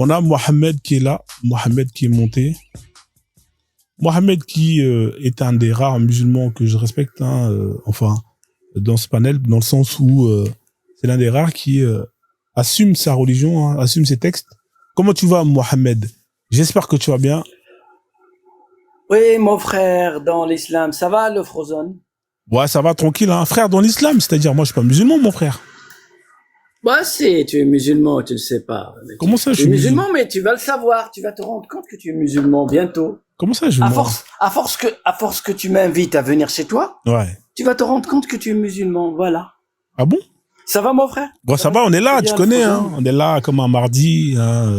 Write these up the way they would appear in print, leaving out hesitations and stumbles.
On a Mohamed qui est là, Mohamed qui est monté. Mohamed qui est un des rares musulmans que je respecte, hein, enfin, dans ce panel, dans le sens où c'est l'un des rares qui assume sa religion, hein, assume ses textes. Comment tu vas, Mohamed? J'espère que tu vas bien. Oui, mon frère, dans l'islam, ça va le Frozone? Ouais, ça va tranquille, hein. Frère dans l'islam, c'est-à-dire moi je suis pas musulman, mon frère. Bah si, tu es musulman, tu ne sais pas. Comment ça, je Tu es suis musulman? musulman, mais tu vas le savoir, tu vas te rendre compte que tu es musulman bientôt. Comment ça, je À mens? force que tu m'invites à venir chez toi, Ouais. tu vas te rendre compte que tu es musulman, voilà. Ah bon? Ça va, mon frère? Bon, ça va, on est là, Bien, tu connais, hein. Frozone. On est là comme un mardi, hein.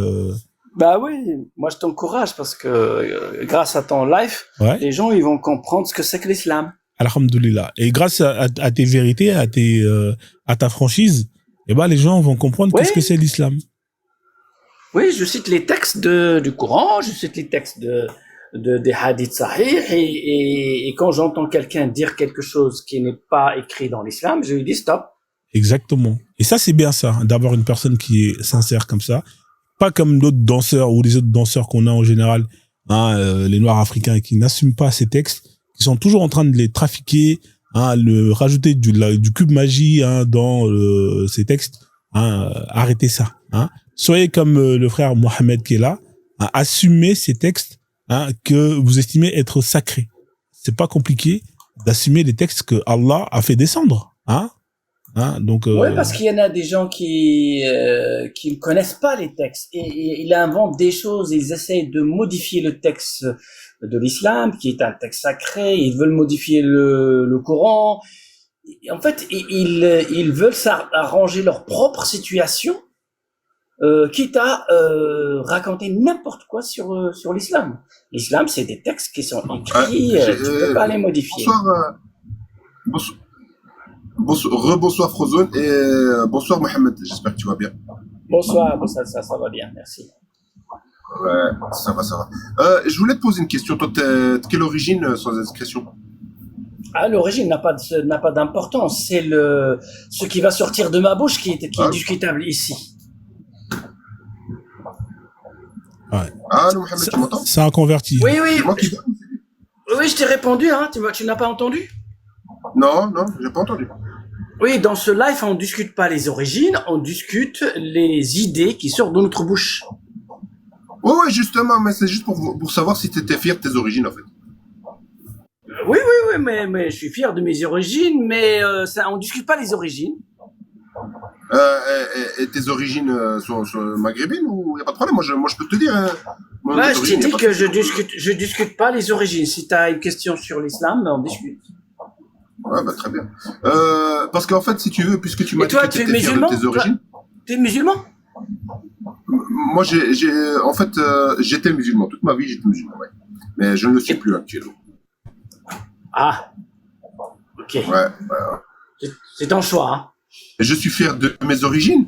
Bah oui, moi je t'encourage parce que grâce à ton live, Ouais. les gens ils vont comprendre ce que c'est que l'islam. Alhamdoulilah. Et grâce à tes vérités, à ta franchise, eh ben, les gens vont comprendre Oui, qu'est-ce que c'est l'islam. oui, je cite les textes du Coran, je cite les textes des hadiths sahih et quand j'entends quelqu'un dire quelque chose qui n'est pas écrit dans l'islam, je lui dis stop. Exactement. Et ça, c'est bien ça, d'avoir une personne qui est sincère comme ça. Pas comme d'autres danseurs ou les autres danseurs qu'on a en général, hein, les Noirs africains qui n'assument pas ces textes, qui sont toujours en train de les trafiquer, hein, rajouter du cube magie, hein, dans ces textes. Hein, arrêtez ça. Hein. Soyez comme le frère Mohamed qui est là, hein, assumez ces textes, hein, que vous estimez être sacrés. C'est pas compliqué d'assumer les textes que Allah a fait descendre. Hein. Hein, donc Ouais, parce qu'il y en a des gens qui ne connaissent pas les textes et ils inventent des choses, ils essayent de modifier le texte de l'islam, qui est un texte sacré, ils veulent modifier le Coran. Et en fait, ils veulent arranger leur propre situation, quitte à raconter n'importe quoi sur l'islam. L'islam, c'est des textes qui sont écrits, tu peux pas les modifier. Bonsoir, rebonsoir Frozone et bonsoir Mohamed, j'espère que tu vas bien. Bonsoir, ça va bien, merci. Ouais, ça va, ça va. Je voulais te poser une question. Toi, t'es de quelle origine, sans indiscrétion? Ah, l'origine n'a pas d'importance. C'est ce qui va sortir de ma bouche qui est discutable ici. ouais. Allô Mohamed, tu m'entends? C'est un converti. Oui, C'est moi qui... oui, je t'ai répondu, hein. Tu n'as pas entendu? Non, j'ai pas entendu. Oui, dans ce live, on discute pas les origines, on discute les idées qui sortent de notre bouche. Ouais, justement, mais c'est juste pour savoir si t'étais fier de tes origines, en fait. Oui, mais je suis fier de mes origines, mais on discute pas les origines. Et tes origines sont maghrébines ou y a pas de problème? Moi, je peux te dire. Ouais, je t'ai dit que je discute pas les origines. Si tu as une question sur l'islam, on discute. Ouais, bah, très bien. Parce qu'en fait, si tu veux, puisque tu m'as dit toi, que tu es t'étais fier de musulman? tes origines. Tu es musulman? Moi, en fait, j'étais musulman. Toute ma vie, j'étais musulman, ouais. Mais je ne le suis plus actuellement. Ah, ok. Ouais. C'est ton choix, hein. Je suis fier de mes origines.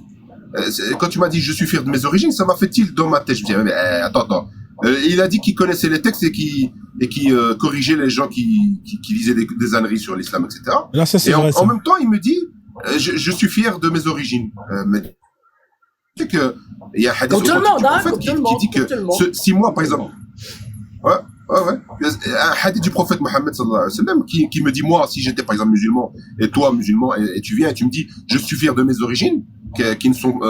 Quand tu m'as dit je suis fier de mes origines, ça m'a fait tilt dans ma tête. Je me disais, mais attends. Il a dit qu'il connaissait les textes et qu'il corrigeait les gens qui lisaient des âneries sur l'islam, etc. Là, ça, c'est et vrai, en même temps, il me dit, je suis fier de mes origines. Mais tu sais que il y a un hadith qui dit que 6 mois, par exemple. Ouais. Un hadith du prophète Mohammed sallallahu alayhi wa sallam qui me dit, moi, si j'étais par exemple musulman et toi musulman et tu viens et tu me dis, je suis fier de mes origines, qui ne sont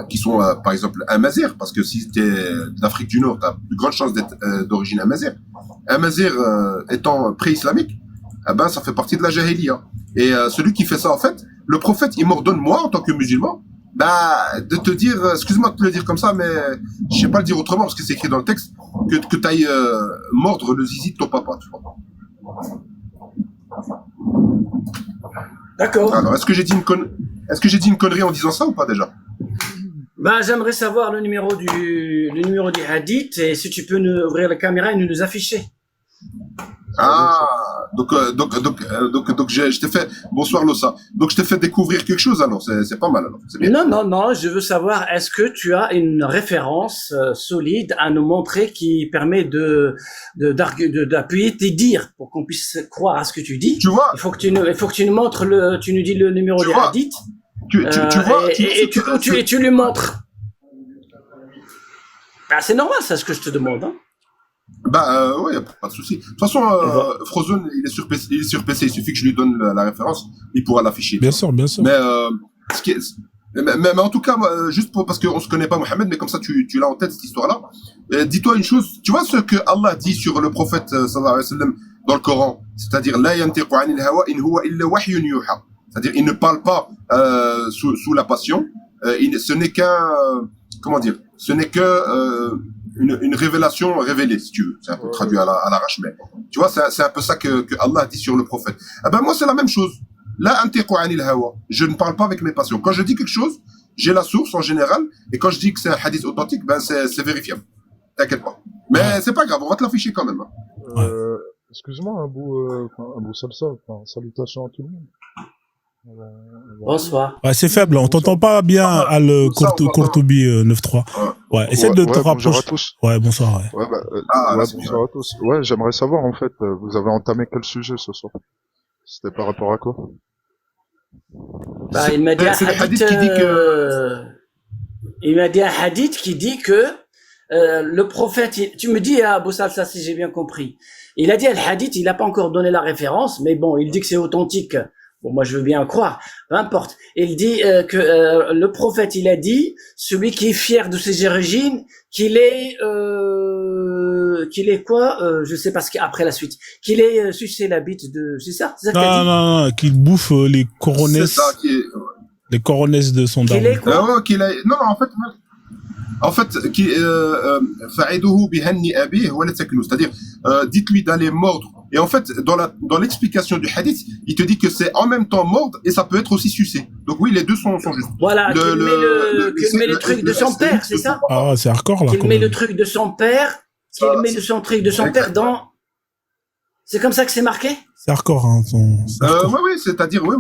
qui sont par exemple amazigh, parce que si tu es d'Afrique du Nord, tu as plus grande chance d'être d'origine amazigh. Amazigh étant pré-islamique, eh ben ça fait partie de la jahiliya. Et celui qui fait ça, en fait, le prophète, il m'ordonne, moi, en tant que musulman, bah, de te dire, excuse-moi de te le dire comme ça, mais je sais pas le dire autrement parce que c'est écrit dans le texte, que tu ailles mordre le zizi de ton papa, tu vois. D'accord. Alors, est-ce que j'ai dit une connerie en disant ça ou pas déjà? Bah, j'aimerais savoir le numéro du hadith et si tu peux nous ouvrir la caméra et nous afficher. Ah, donc je t'ai fait, bonsoir Lossa. Donc je t'ai fait découvrir quelque chose alors, c'est pas mal alors. C'est bien. Non, je veux savoir, est-ce que tu as une référence solide à nous montrer qui permet d'appuyer tes dires pour qu'on puisse croire à ce que tu dis. Tu vois? Il faut que tu nous montres tu nous dis le numéro du hadith. Tu vois? Et tu lui montres. Ah, c'est normal, c'est ce que je te demande. Hein. Ouais, y a pas de souci. De toute façon, Frozen, il est sur PC, il suffit que je lui donne la référence, il pourra l'afficher. Bien sûr, bien sûr. Mais, mais en tout cas, juste parce qu'on se connaît pas, Mohamed, mais comme ça, tu l'as en tête, cette histoire-là. Dis-toi une chose, tu vois ce que Allah dit sur le prophète, sallallahu alayhi wa sallam, dans le Coran. C'est-à-dire, la yantiqu anil hawa in huwa illa wahyun yuha. C'est-à-dire, il ne parle pas, sous la passion. Ce n'est comment dire, ce n'est que, une révélation révélée, si tu veux. C'est un peu traduit à l'arrache, mais tu vois, c'est un peu ça que Allah dit sur le prophète. Eh ben, moi, c'est la même chose. La antiqu anil hawa. Je ne parle pas avec mes passions. Quand je dis quelque chose, j'ai la source en général, et quand je dis que c'est un hadith authentique, ben, c'est vérifiable. T'inquiète pas. Mais c'est pas grave, on va te l'afficher quand même. Excuse-moi, Abou Salsa, salutations à tout le monde. Bonsoir. Ouais, c'est faible, on t'entend pas bien à le Courtoubi 9-3. Ouais, essaie de te rapprocher. Bonjour à tous. Ouais, bonsoir. Ouais. Bonsoir à tous. Ouais, j'aimerais savoir en fait, vous avez entamé quel sujet ce soir? C'était par rapport à quoi? Il m'a dit un hadith qui dit que il m'a dit un hadith qui dit que le prophète, tu me dis à Abou Salsa si j'ai bien compris. Il a dit le hadith, il n'a pas encore donné la référence, mais bon, il dit que c'est authentique. Bon, moi je veux bien croire, peu importe. Il dit que le prophète, il a dit, celui qui est fier de ses origines, qu'il est quoi, je sais pas ce qu'après la suite, qu'il est sucé la bite de, c'est ça que t'as dit? Non, qu'il bouffe les coronesses, les coronesses de son daron. Non, en fait, fa'iduhu bihanni abih wa la taklu, c'est-à-dire dites-lui d'aller mordre. Et en fait, dans l'explication du hadith, il te dit que c'est en même temps mordre et ça peut être aussi sucé. Donc oui, les deux sont justes. Voilà, qu'il met le truc de son père, c'est ça? Ah, c'est hardcore là. Qu'il met le truc de son père, dans. C'est comme ça que c'est marqué? C'est hardcore, hein. Oui, c'est-à-dire oui,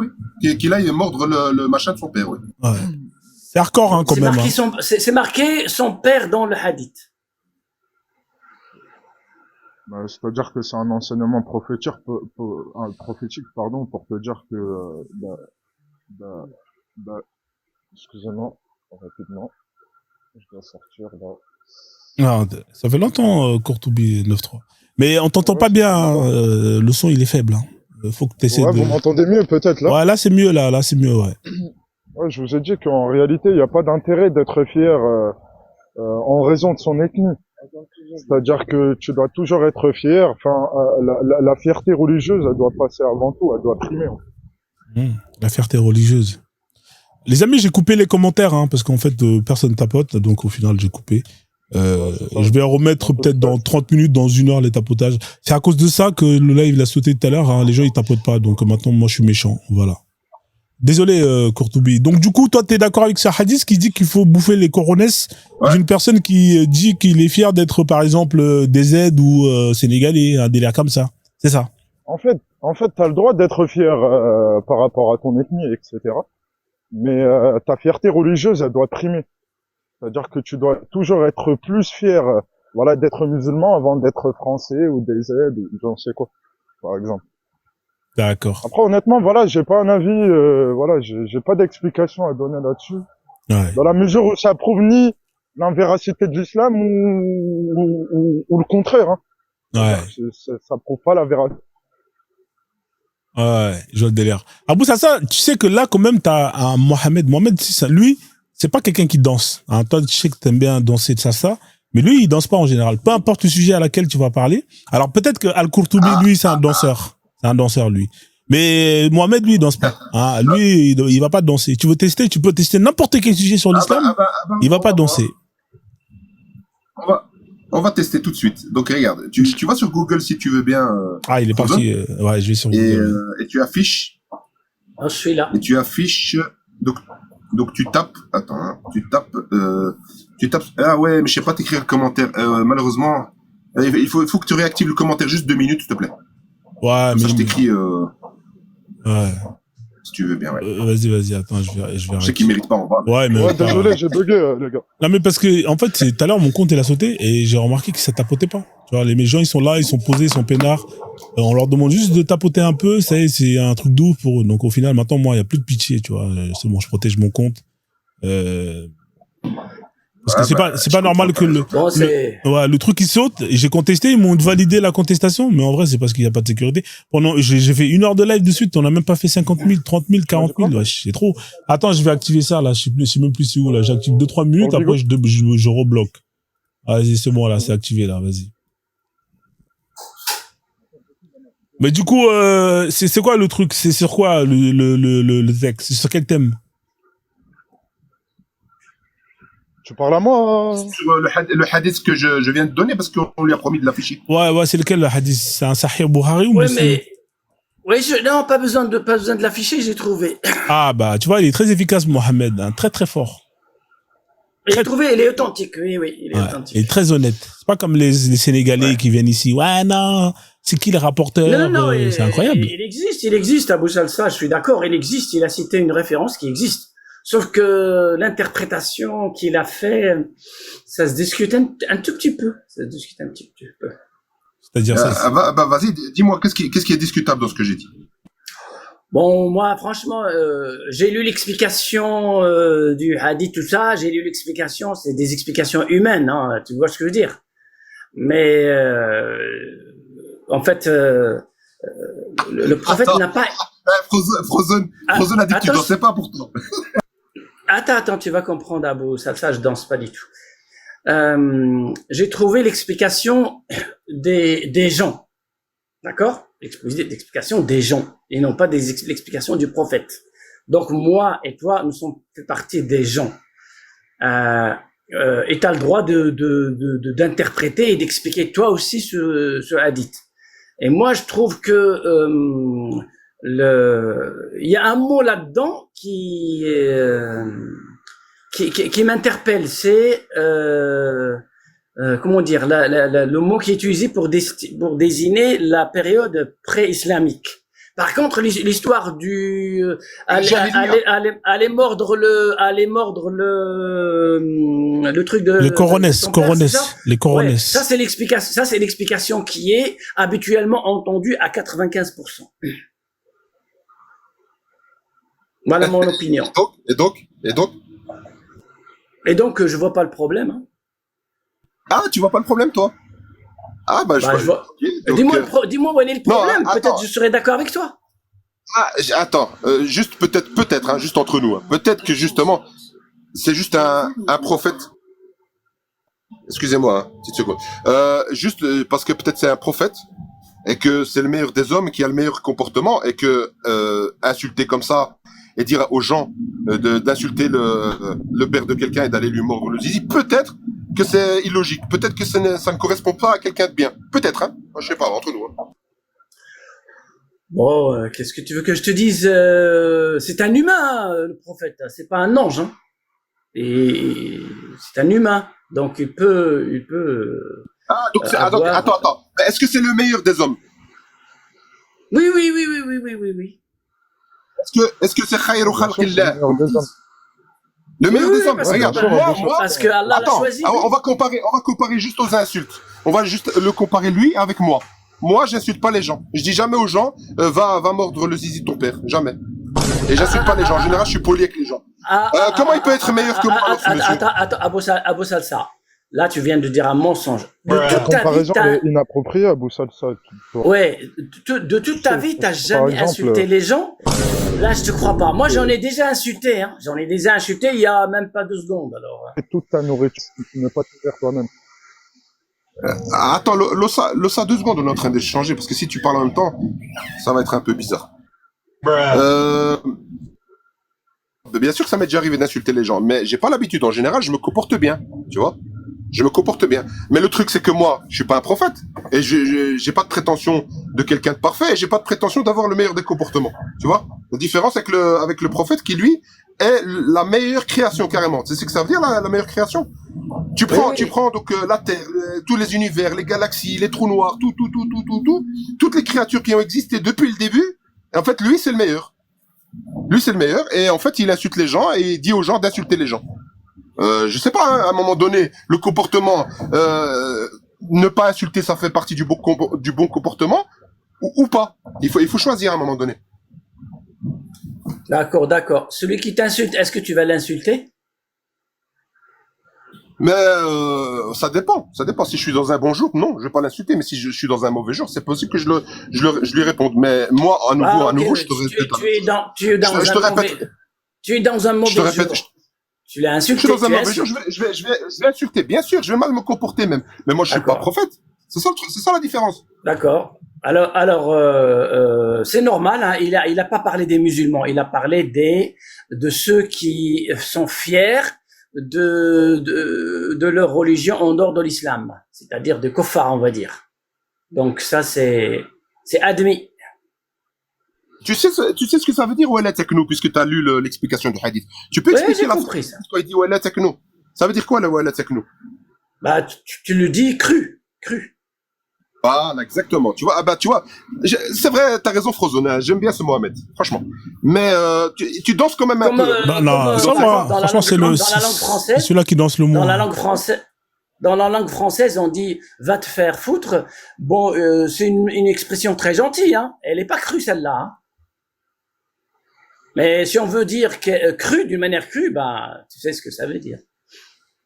qu'il aille mordre le machin de son père, oui. Ouais. C'est hardcore, hein, quand même. C'est marqué son père dans le hadith. C'est-à-dire que c'est un enseignement prophétique, pour te dire que, excusez-moi, rapidement, je dois sortir, là. Non, ça fait longtemps, Courtoubi 9-3. Mais on t'entend pas bien, le son il est faible, hein. Faut que t'essaies de... Vous m'entendez mieux, peut-être, là? Ouais, là c'est mieux, là c'est mieux, ouais. Ouais, je vous ai dit qu'en réalité, il n'y a pas d'intérêt d'être fier, en raison de son ethnie. C'est-à-dire que tu dois toujours être fier. Enfin, la fierté religieuse, elle doit passer avant tout, elle doit primer. La fierté religieuse. Les amis, j'ai coupé les commentaires, hein, parce qu'en fait, personne tapote, donc au final, j'ai coupé. Je vais remettre peut-être dans 30 minutes, dans 1 heure, les tapotages. C'est à cause de ça que le live l'a sauté tout à l'heure, hein. Les gens, ils tapotent pas, donc maintenant, moi, je suis méchant. Voilà. Désolé, Courtoubi. Donc, du coup, toi, t'es d'accord avec ce hadith qui dit qu'il faut bouffer les coronesses d'une personne qui dit qu'il est fier d'être, par exemple, des aides ou sénégalais, un délire comme ça. C'est ça. En fait, t'as le droit d'être fier par rapport à ton ethnie, etc. Mais ta fierté religieuse, elle doit primer. C'est-à-dire que tu dois toujours être plus fier, d'être musulman avant d'être français ou des aides ou j'en sais quoi, par exemple. D'accord. Après, honnêtement, j'ai pas un avis, j'ai pas d'explication à donner là-dessus. Ouais. Dans la mesure où ça prouve ni l'invéracité de l'islam ou le contraire, hein. Ouais. Ça prouve pas la véracité. Ouais, je vois le délire. Abou Salsa, tu sais que là, quand même, t'as un Mohamed. Mohamed, lui, c'est pas quelqu'un qui danse. Hein, toi, tu sais que t'aimes bien danser de ça, mais lui, il danse pas en général. Peu importe le sujet à laquelle tu vas parler. Alors, peut-être que Al-Courtoubi, lui, c'est un danseur. C'est un danseur, lui. Mais Mohamed, lui, il danse pas. Hein, lui, il va pas danser. Tu veux tester, tu peux tester n'importe quel sujet sur l'islam. Il va pas danser. On va tester tout de suite. Donc, regarde, tu vas sur Google si tu veux bien. Il est parti. Ouais, je vais sur Google. Et tu affiches. Je suis là. Et tu affiches. Donc tu tapes. Attends, hein, tu tapes. Ah ouais, mais je sais pas t'écrire le commentaire. Malheureusement, il faut que tu réactives le commentaire juste 2 minutes, s'il te plaît. Ouais, mais ça, je t'écris. Ouais. Si tu veux bien, ouais. Vas-y, attends, je vais. Je sais qu'il mérite pas en bas. Ouais, mais. Désolé, j'ai bugué, les gars. Non, mais parce que, en fait, tout à l'heure, mon compte, il a sauté et j'ai remarqué que ça tapotait pas. Tu vois, les gens, ils sont là, ils sont posés, ils sont peinards. On leur demande juste de tapoter un peu, c'est un truc de ouf pour eux. Donc, au final, maintenant, moi, il y a plus de pitié, tu vois. C'est bon, je protège mon compte. Parce Parce que c'est pas normal que le truc qui saute, et j'ai contesté, ils m'ont validé la contestation, mais en vrai, c'est parce qu'il n'y a pas de sécurité. J'ai fait 1 heure de live de suite, on n'a même pas fait 50 000, 30 000, 40 000, ouais, c'est trop. Attends, je vais activer ça, là, je sais même plus où, là. J'active 2-3 minutes, après, je rebloque. Vas-y, c'est bon, là, c'est activé, là, vas-y. Mais du coup, c'est quoi le truc? C'est sur quoi le texte? C'est sur quel thème? Tu parles à moi? Sur le hadith que je viens de donner parce qu'on lui a promis de l'afficher. Ouais, c'est lequel le hadith? C'est un Sahih Bukhari ou Muslim? Non, pas besoin de l'afficher, j'ai trouvé. Ah, bah, tu vois, il est très efficace, Mohamed, hein, très très fort. J'ai trouvé, il est authentique, oui, il est authentique. Il est très honnête. C'est pas comme les Sénégalais qui viennent ici. Ouais, non, c'est qui le rapporteur? Non, c'est incroyable. Il existe, Abou Salsa, je suis d'accord, il existe, il a cité une référence qui existe. Sauf que l'interprétation qu'il a fait, ça se discute un tout petit peu. C'est-à-dire ça. Vas-y, dis-moi, qu'est-ce qui est discutable dans ce que j'ai dit? Bon, moi, franchement, j'ai lu l'explication du hadith, tout ça. J'ai lu l'explication, c'est des explications humaines, hein, tu vois ce que je veux dire. Mais en fait, le prophète n'a pas. Frozen a dit que tu dansais pas pourtant. Attends, tu vas comprendre, Abou Salsa, je danse pas du tout. J'ai trouvé l'explication des gens, d'accord? L'explication des gens et non pas l'explication du prophète. Donc moi et toi, nous sommes fait partie des gens. Et t'as le droit d'interpréter et d'expliquer toi aussi ce hadith. Et moi, je trouve que il y a un mot là-dedans qui m'interpelle, c'est comment dire, le mot qui est utilisé pour désigner la période pré-islamique. Par contre, l'histoire du aller mordre le truc de les coronets. Ouais, ça c'est l'explication qui est habituellement entendue à 95%. Voilà mon opinion. Et donc, je vois pas le problème. Hein. Ah, tu vois pas le problème, toi? Ah, je vois. Okay, dis-moi où est le problème. Peut-être je serais d'accord avec toi. Ah, attends, juste peut-être, hein, juste entre nous. Hein. Peut-être que justement, c'est juste un prophète. Excusez-moi, hein, petite seconde. Juste parce que peut-être c'est un prophète et que c'est le meilleur des hommes qui a le meilleur comportement et que insulter comme ça et dire aux gens d'insulter le père de quelqu'un et d'aller lui mordre le zizi, peut-être que c'est illogique, peut-être que ça ne correspond pas à quelqu'un de bien, peut-être, hein, je sais pas, entre nous. Hein. Bon, qu'est-ce que tu veux que je te dise? C'est un humain, le prophète, hein, c'est pas un ange, hein. Et c'est un humain, donc il peut. Ah, donc attends, est-ce que c'est le meilleur des hommes? Oui. Est-ce que c'est Khayru Khalqillah? Le meilleur des hommes. Regarde, moi, parce que Allah l'a choisi. On va comparer juste aux insultes. On va juste le comparer lui avec moi. Moi, j'insulte pas les gens. Je dis jamais aux gens, va mordre le zizi de ton père. Jamais. Et j'insulte pas les gens. En général, je suis poli avec les gens. Comment il peut être meilleur que moi, ce monsieur? Attends, Abou Salsa. Là, tu viens de dire un mensonge. La comparaison est inappropriée, Abou Salsa. Ouais, de toute ta vie, t'as jamais insulté les gens. Là, je te crois pas. Moi, j'en ai déjà insulté. Hein. J'en ai déjà insulté il y a même pas 2 secondes. Alors. Et toute ta nourriture, tu ne pas te faire toi-même. Attends, Losa, 2 secondes, on est en train d'échanger, parce que si tu parles en même temps, ça va être un peu bizarre. Bien sûr que ça m'est déjà arrivé d'insulter les gens, mais j'ai pas l'habitude. En général, je me comporte bien, tu vois. Je me comporte bien. Mais le truc, c'est que moi, je suis pas un prophète. Et j'ai pas de prétention de quelqu'un de parfait. Et j'ai pas de prétention d'avoir le meilleur des comportements. Tu vois? La différence avec le prophète qui, lui, est la meilleure création, carrément. C'est ce que ça veut dire, la meilleure création? Tu prends donc la Terre, tous les univers, les galaxies, les trous noirs, tout, toutes les créatures qui ont existé depuis le début. Et en fait, lui, c'est le meilleur. Lui, c'est le meilleur. Et en fait, il insulte les gens et il dit aux gens d'insulter les gens. Je sais pas, hein, à un moment donné, le comportement, ne pas insulter, ça fait partie du bon comportement ou pas. Il faut choisir à un moment donné. D'accord. Celui qui t'insulte, est-ce que tu vas l'insulter? Mais ça dépend. Ça dépend. Si je suis dans un bon jour, non, je vais pas l'insulter. Mais si je suis dans un mauvais jour, c'est possible que je lui réponde. Mais moi, à nouveau, je te répète. Tu es dans un mauvais jour. Tu l'as insulté. Je suis dans un mauvais jour. Je vais insulter. Bien sûr, je vais mal me comporter même. Mais moi, je suis pas prophète. C'est ça la différence. D'accord. Alors, c'est normal. Hein, il a pas parlé des musulmans. Il a parlé de ceux qui sont fiers de leur religion en dehors de l'islam, c'est-à-dire de kuffar, on va dire. Donc ça, c'est admis. Tu sais ce que ça veut dire, Wala Tekno, puisque tu as lu l'explication du hadith. Tu peux expliquer la phrase quand il dit Wala Tekno. Ça veut dire quoi, le Wala Tekno? Bah, tu le dis cru. Voilà, exactement. Tu vois, c'est vrai, t'as raison, Frozone. J'aime bien ce Mohamed, franchement. Mais tu danses quand même un peu. Franchement, c'est celui-là qui danse le mot. Dans la langue française, on dit va te faire foutre. Bon, c'est une expression très gentille, hein. Elle est pas crue celle-là. Hein. Mais si on veut dire crue d'une manière crue, bah tu sais ce que ça veut dire.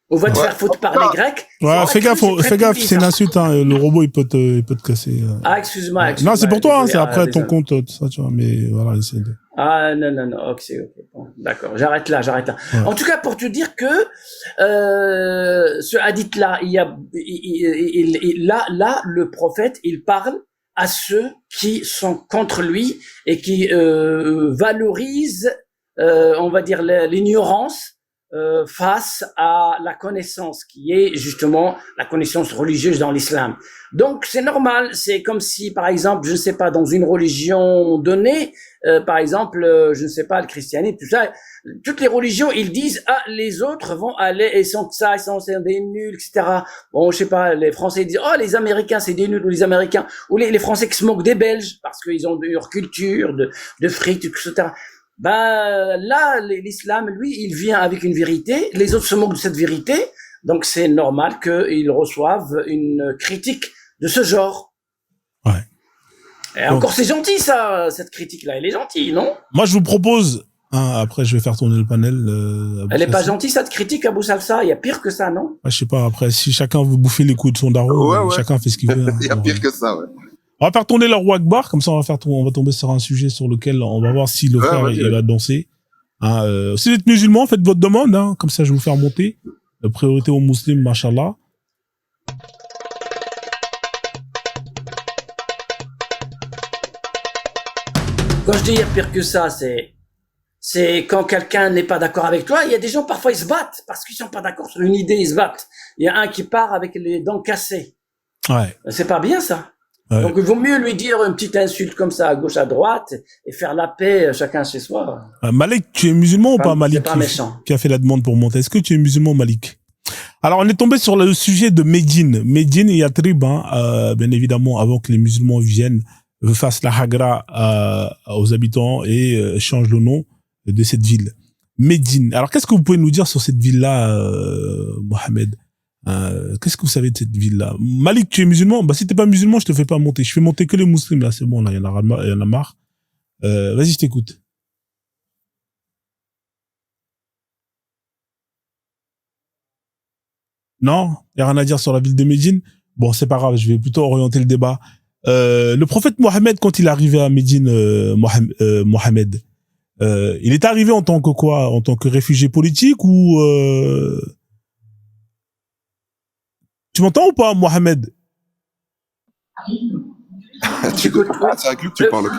On va te faire foutre par les Grecs. Ouais, fais gaffe, c'est une insulte, hein. Le robot, il peut te casser. Ah, excuse-moi. Non, c'est pour toi, hein, c'est après ton compte, tout ça, tu vois, mais voilà, c'est... Ah, non, ok, bon, d'accord, j'arrête là. Ouais. En tout cas, pour te dire que, ce hadith-là, là, le prophète, il parle à ceux qui sont contre lui et qui, valorisent, on va dire, l'ignorance, face à la connaissance qui est justement la connaissance religieuse dans l'islam. Donc c'est normal, c'est comme si par exemple, je ne sais pas, dans une religion donnée, par exemple, je ne sais pas, le christianisme, tout ça, toutes les religions, ils disent les autres vont aller et sont ça, ils sont des nuls, etc. Bon, je sais pas, les Français ils disent les Américains c'est des nuls, ou les Américains ou les Français qui se moquent des Belges parce qu'ils ont leur culture de frites, etc. Ben là, l'islam, lui, il vient avec une vérité. Les autres se moquent de cette vérité, donc c'est normal qu'ils reçoivent une critique de ce genre. Ouais. Et donc, encore, c'est gentil ça, cette critique-là. Elle est gentille, non? Moi, je vous propose. Après, je vais faire tourner le panel. Elle est pas gentille cette critique, Abou Salsa. Il y a pire que ça, non? Je sais pas. Après, si chacun veut bouffer les coups de son daron, chacun fait ce qu'il veut. Il y a pire que ça, ouais. On va faire tourner le roi Akbar, comme ça on va tomber sur un sujet sur lequel on va voir si le frère il va danser. Si vous êtes musulman, faites votre demande, hein, comme ça je vais vous faire monter. Priorité aux musulmans, machallah. Quand je dis il y a pire que ça, c'est quand quelqu'un n'est pas d'accord avec toi. Il y a des gens parfois ils se battent parce qu'ils sont pas d'accord sur une idée, ils se battent. Il y a un qui part avec les dents cassées. Ouais. C'est pas bien ça. Ouais. Donc il vaut mieux lui dire une petite insulte comme ça à gauche à droite et faire la paix chacun chez soi. Malik, tu es musulman ou pas, Malik, pas méchant. Qui a fait la demande pour monter? Est-ce que tu es musulman, Malik? Alors on est tombé sur le sujet de Médine. Médine et Yatrib, bien évidemment, avant que les musulmans viennent, fassent la hagra aux habitants et changent le nom de cette ville. Médine. Alors qu'est-ce que vous pouvez nous dire sur cette ville-là, Mohamed? Qu'est-ce que vous savez de cette ville-là? Malik, tu es musulman? Bah, si t'es pas musulman, je te fais pas monter. Je fais monter que les musulmans, là. C'est bon, là. Il y en a marre. Vas-y, je t'écoute. Non? Il y a rien à dire sur la ville de Médine? Bon, c'est pas grave. Je vais plutôt orienter le débat. Le prophète Mohammed, quand il est arrivé à Médine, Mohammed, il est arrivé en tant que quoi? En tant que réfugié politique ou, Tu m'entends ou pas, Mohamed? C'est avec lui que tu parles.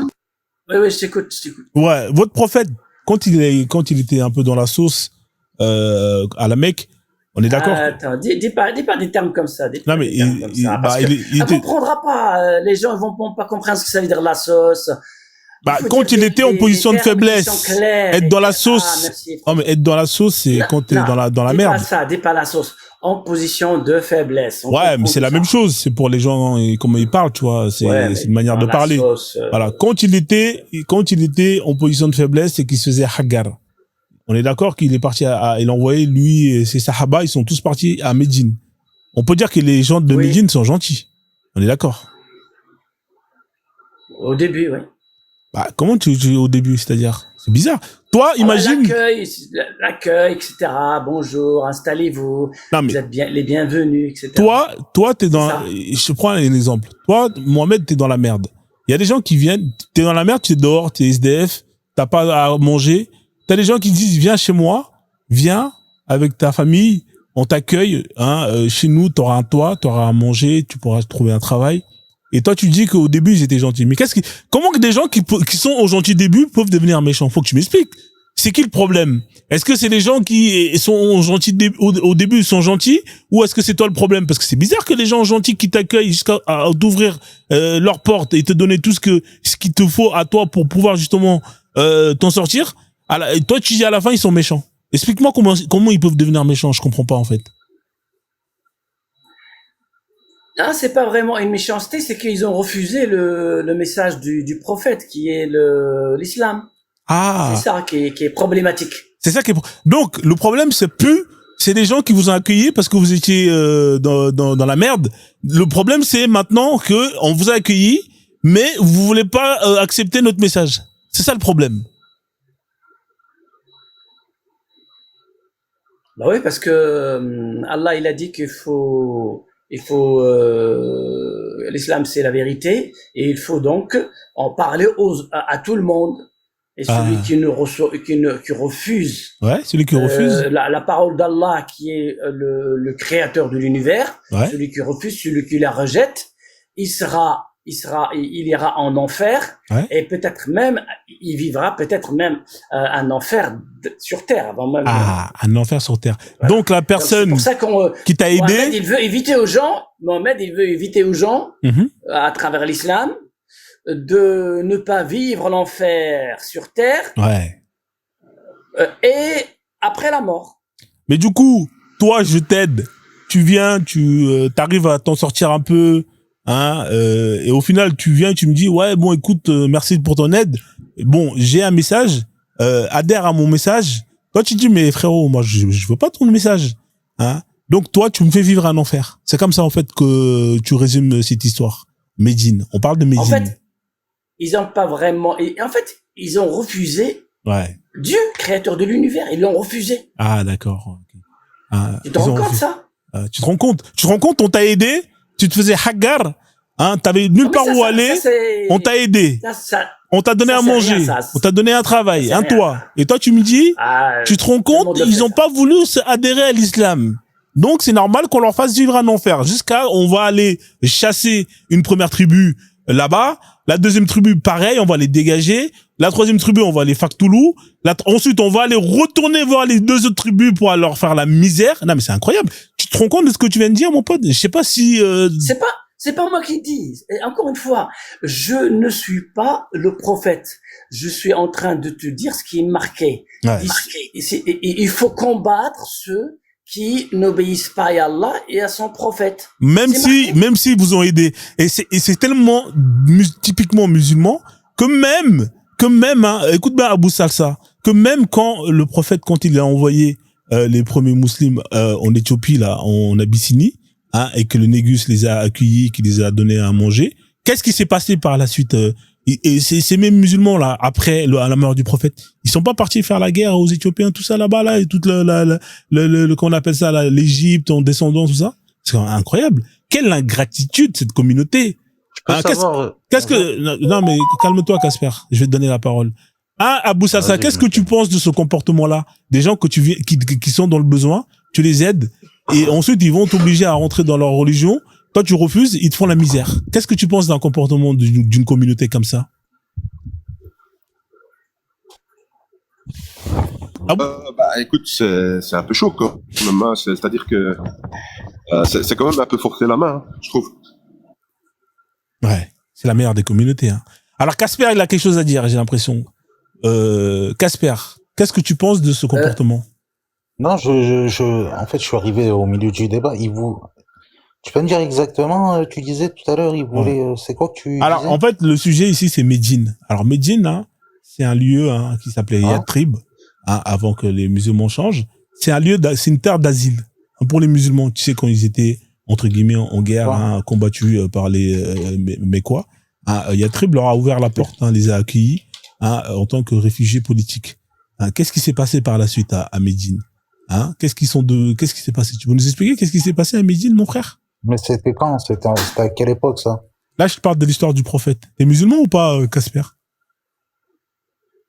Oui, je t'écoute. Ouais, votre prophète, quand il était un peu dans la sauce à la Mecque, on est d'accord? Attends, dis pas des termes comme ça. Non mais il comprendra pas. Les gens vont pas comprendre ce que ça veut dire la sauce. Bah, quand il était en position de faiblesse, être dans la sauce. Non mais être dans la sauce, c'est quand t'es dans la merde. Dis pas la sauce. En position de faiblesse. Ouais, mais c'est la même chose. C'est pour les gens, comment ils parlent, tu vois. C'est une manière de parler. Voilà. Quand il était en position de faiblesse, c'est qu'il se faisait hagar. On est d'accord qu'il est parti il a envoyé, lui et ses sahaba, ils sont tous partis à Médine. On peut dire que les gens de Médine sont gentils. On est d'accord. Au début, oui. Bah, comment tu au début, c'est-à-dire? C'est bizarre. Toi, imagine. L'accueil, etc. Bonjour, installez-vous. Vous êtes les bienvenus, etc. Toi, t'es dans, je te prends un exemple. Toi, Mohamed, t'es dans la merde. Il y a des gens qui viennent, t'es dans la merde, tu es dehors, t'es SDF, t'as pas à manger. T'as des gens qui disent, viens chez moi, viens avec ta famille, on t'accueille, chez nous, t'auras un toit, t'auras à manger, tu pourras trouver un travail. Et toi, tu dis qu'au début, ils étaient gentils. Mais comment que des gens qui sont au gentil début peuvent devenir méchants? Faut que tu m'expliques. C'est qui le problème? Est-ce que c'est les gens qui sont gentils au début, ils sont gentils? Ou est-ce que c'est toi le problème? Parce que c'est bizarre que les gens gentils qui t'accueillent jusqu'à d'ouvrir leurs portes et te donner tout ce qu'il te faut à toi pour pouvoir justement t'en sortir. Toi, tu dis à la fin, ils sont méchants. Explique-moi comment ils peuvent devenir méchants. Je comprends pas, en fait. Ah, c'est pas vraiment une méchanceté, c'est qu'ils ont refusé le message du prophète, qui est l'islam. Ah. C'est ça qui est problématique. C'est ça qui est. Donc, le problème, c'est des gens qui vous ont accueillis parce que vous étiez dans la merde. Le problème, c'est maintenant que on vous a accueillis, mais vous voulez pas accepter notre message. C'est ça le problème. Bah oui, parce que Allah, il a dit l'islam c'est la vérité et il faut donc en parler à tout le monde. Et celui qui refuse, celui qui refuse la parole d'Allah qui est le créateur de l'univers, celui qui refuse, celui qui la rejette, il ira en enfer et peut-être même il vivra un enfer sur terre avant même. Un enfer sur terre. Voilà. Donc la personne donc, c'est pour ça qui t'a aidé, Mohamed, il veut éviter aux gens à travers l'islam de ne pas vivre l'enfer sur terre et après la mort. Mais du coup, toi, je t'aide. Tu viens, t'arrives à t'en sortir un peu. Et au final tu viens, tu me dis écoute, merci pour ton aide, j'ai un message, adhère à mon message. Toi tu dis mais frérot, moi je veux pas ton message, donc toi tu me fais vivre un enfer. C'est comme ça en fait que tu résumes cette histoire. Médine, on parle de Médine. En fait, ils ont pas vraiment, en fait ils ont refusé Dieu, créateur de l'univers, ils l'ont refusé. Ah d'accord. Tu te rends compte ça? Tu te rends compte, on t'a aidé. Tu te faisais hagar, t'avais nulle part où aller, on t'a aidé, on t'a donné à manger, on t'a donné un travail, un toit. Et toi, tu me dis, tu te rends compte, ils ont pas voulu adhérer à l'islam. Donc, c'est normal qu'on leur fasse vivre un enfer. On va aller chasser une première tribu là-bas, la deuxième tribu, pareil, on va les dégager, la troisième tribu, on va les factoulou, ensuite, on va aller retourner voir les deux autres tribus pour leur faire la misère. Non, mais c'est incroyable. Tu te rends compte de ce que tu viens de dire, mon pote? Je sais pas si... C'est pas moi qui dis. Et encore une fois, je ne suis pas le prophète. Je suis en train de te dire ce qui est marqué. Il faut combattre ceux qui n'obéissent pas à Allah et à son prophète. Même si vous ont aidé. Et c'est tellement typiquement musulman que même, écoute bien Abou Salsa, que même quand le prophète, quand il a envoyé les premiers musulmans en Éthiopie, là, en Abyssinie, et que le Négus les a accueillis, qui les a donné à manger, qu'est-ce qui s'est passé par la suite? Et ces mêmes musulmans là, après à la mort du prophète, ils sont pas partis faire la guerre aux Éthiopiens, tout ça là-bas là, et toute qu'on appelle ça là, l'Égypte en descendant, tout ça. C'est incroyable. Quelle ingratitude cette communauté. Qu'est-ce que non mais calme-toi Casper, je vais te donner la parole. Abou Salsa, qu'est-ce que tu penses de ce comportement-là? Des gens que qui sont dans le besoin, tu les aides et ensuite ils vont t'obliger à rentrer dans leur religion. Toi, tu refuses, ils te font la misère. Qu'est-ce que tu penses d'un comportement d'une communauté comme ça? Écoute, c'est un peu chaud quand même. C'est-à-dire que c'est quand même un peu forcer la main, je trouve. Ouais, c'est la meilleure des communautés. Alors Casper, il a quelque chose à dire, j'ai l'impression. Casper, qu'est-ce que tu penses de ce comportement? Non, en fait, je suis arrivé au milieu du débat. Tu peux me dire exactement, tu disais tout à l'heure, il voulait, c'est quoi que tu Alors, disais? en fait, le sujet ici, c'est Médine. Alors, Médine, c'est un lieu qui s'appelait Yatrib, avant que les musulmans changent. C'est un lieu, c'est une terre d'asile pour les musulmans. Tu sais, quand ils étaient, entre guillemets, en guerre, combattus par les Mécois. Yatrib leur a ouvert la porte, les a accueillis. en tant que réfugié politique. Hein, qu'est-ce qui s'est passé par la suite à Médine? Hein, qu'est-ce qui s'est passé? Tu peux nous expliquer qu'est-ce qui s'est passé à Médine, mon frère? Mais c'était quand? C'était à quelle époque, ça? Là, je parle de l'histoire du prophète. T'es musulman ou pas, Casper?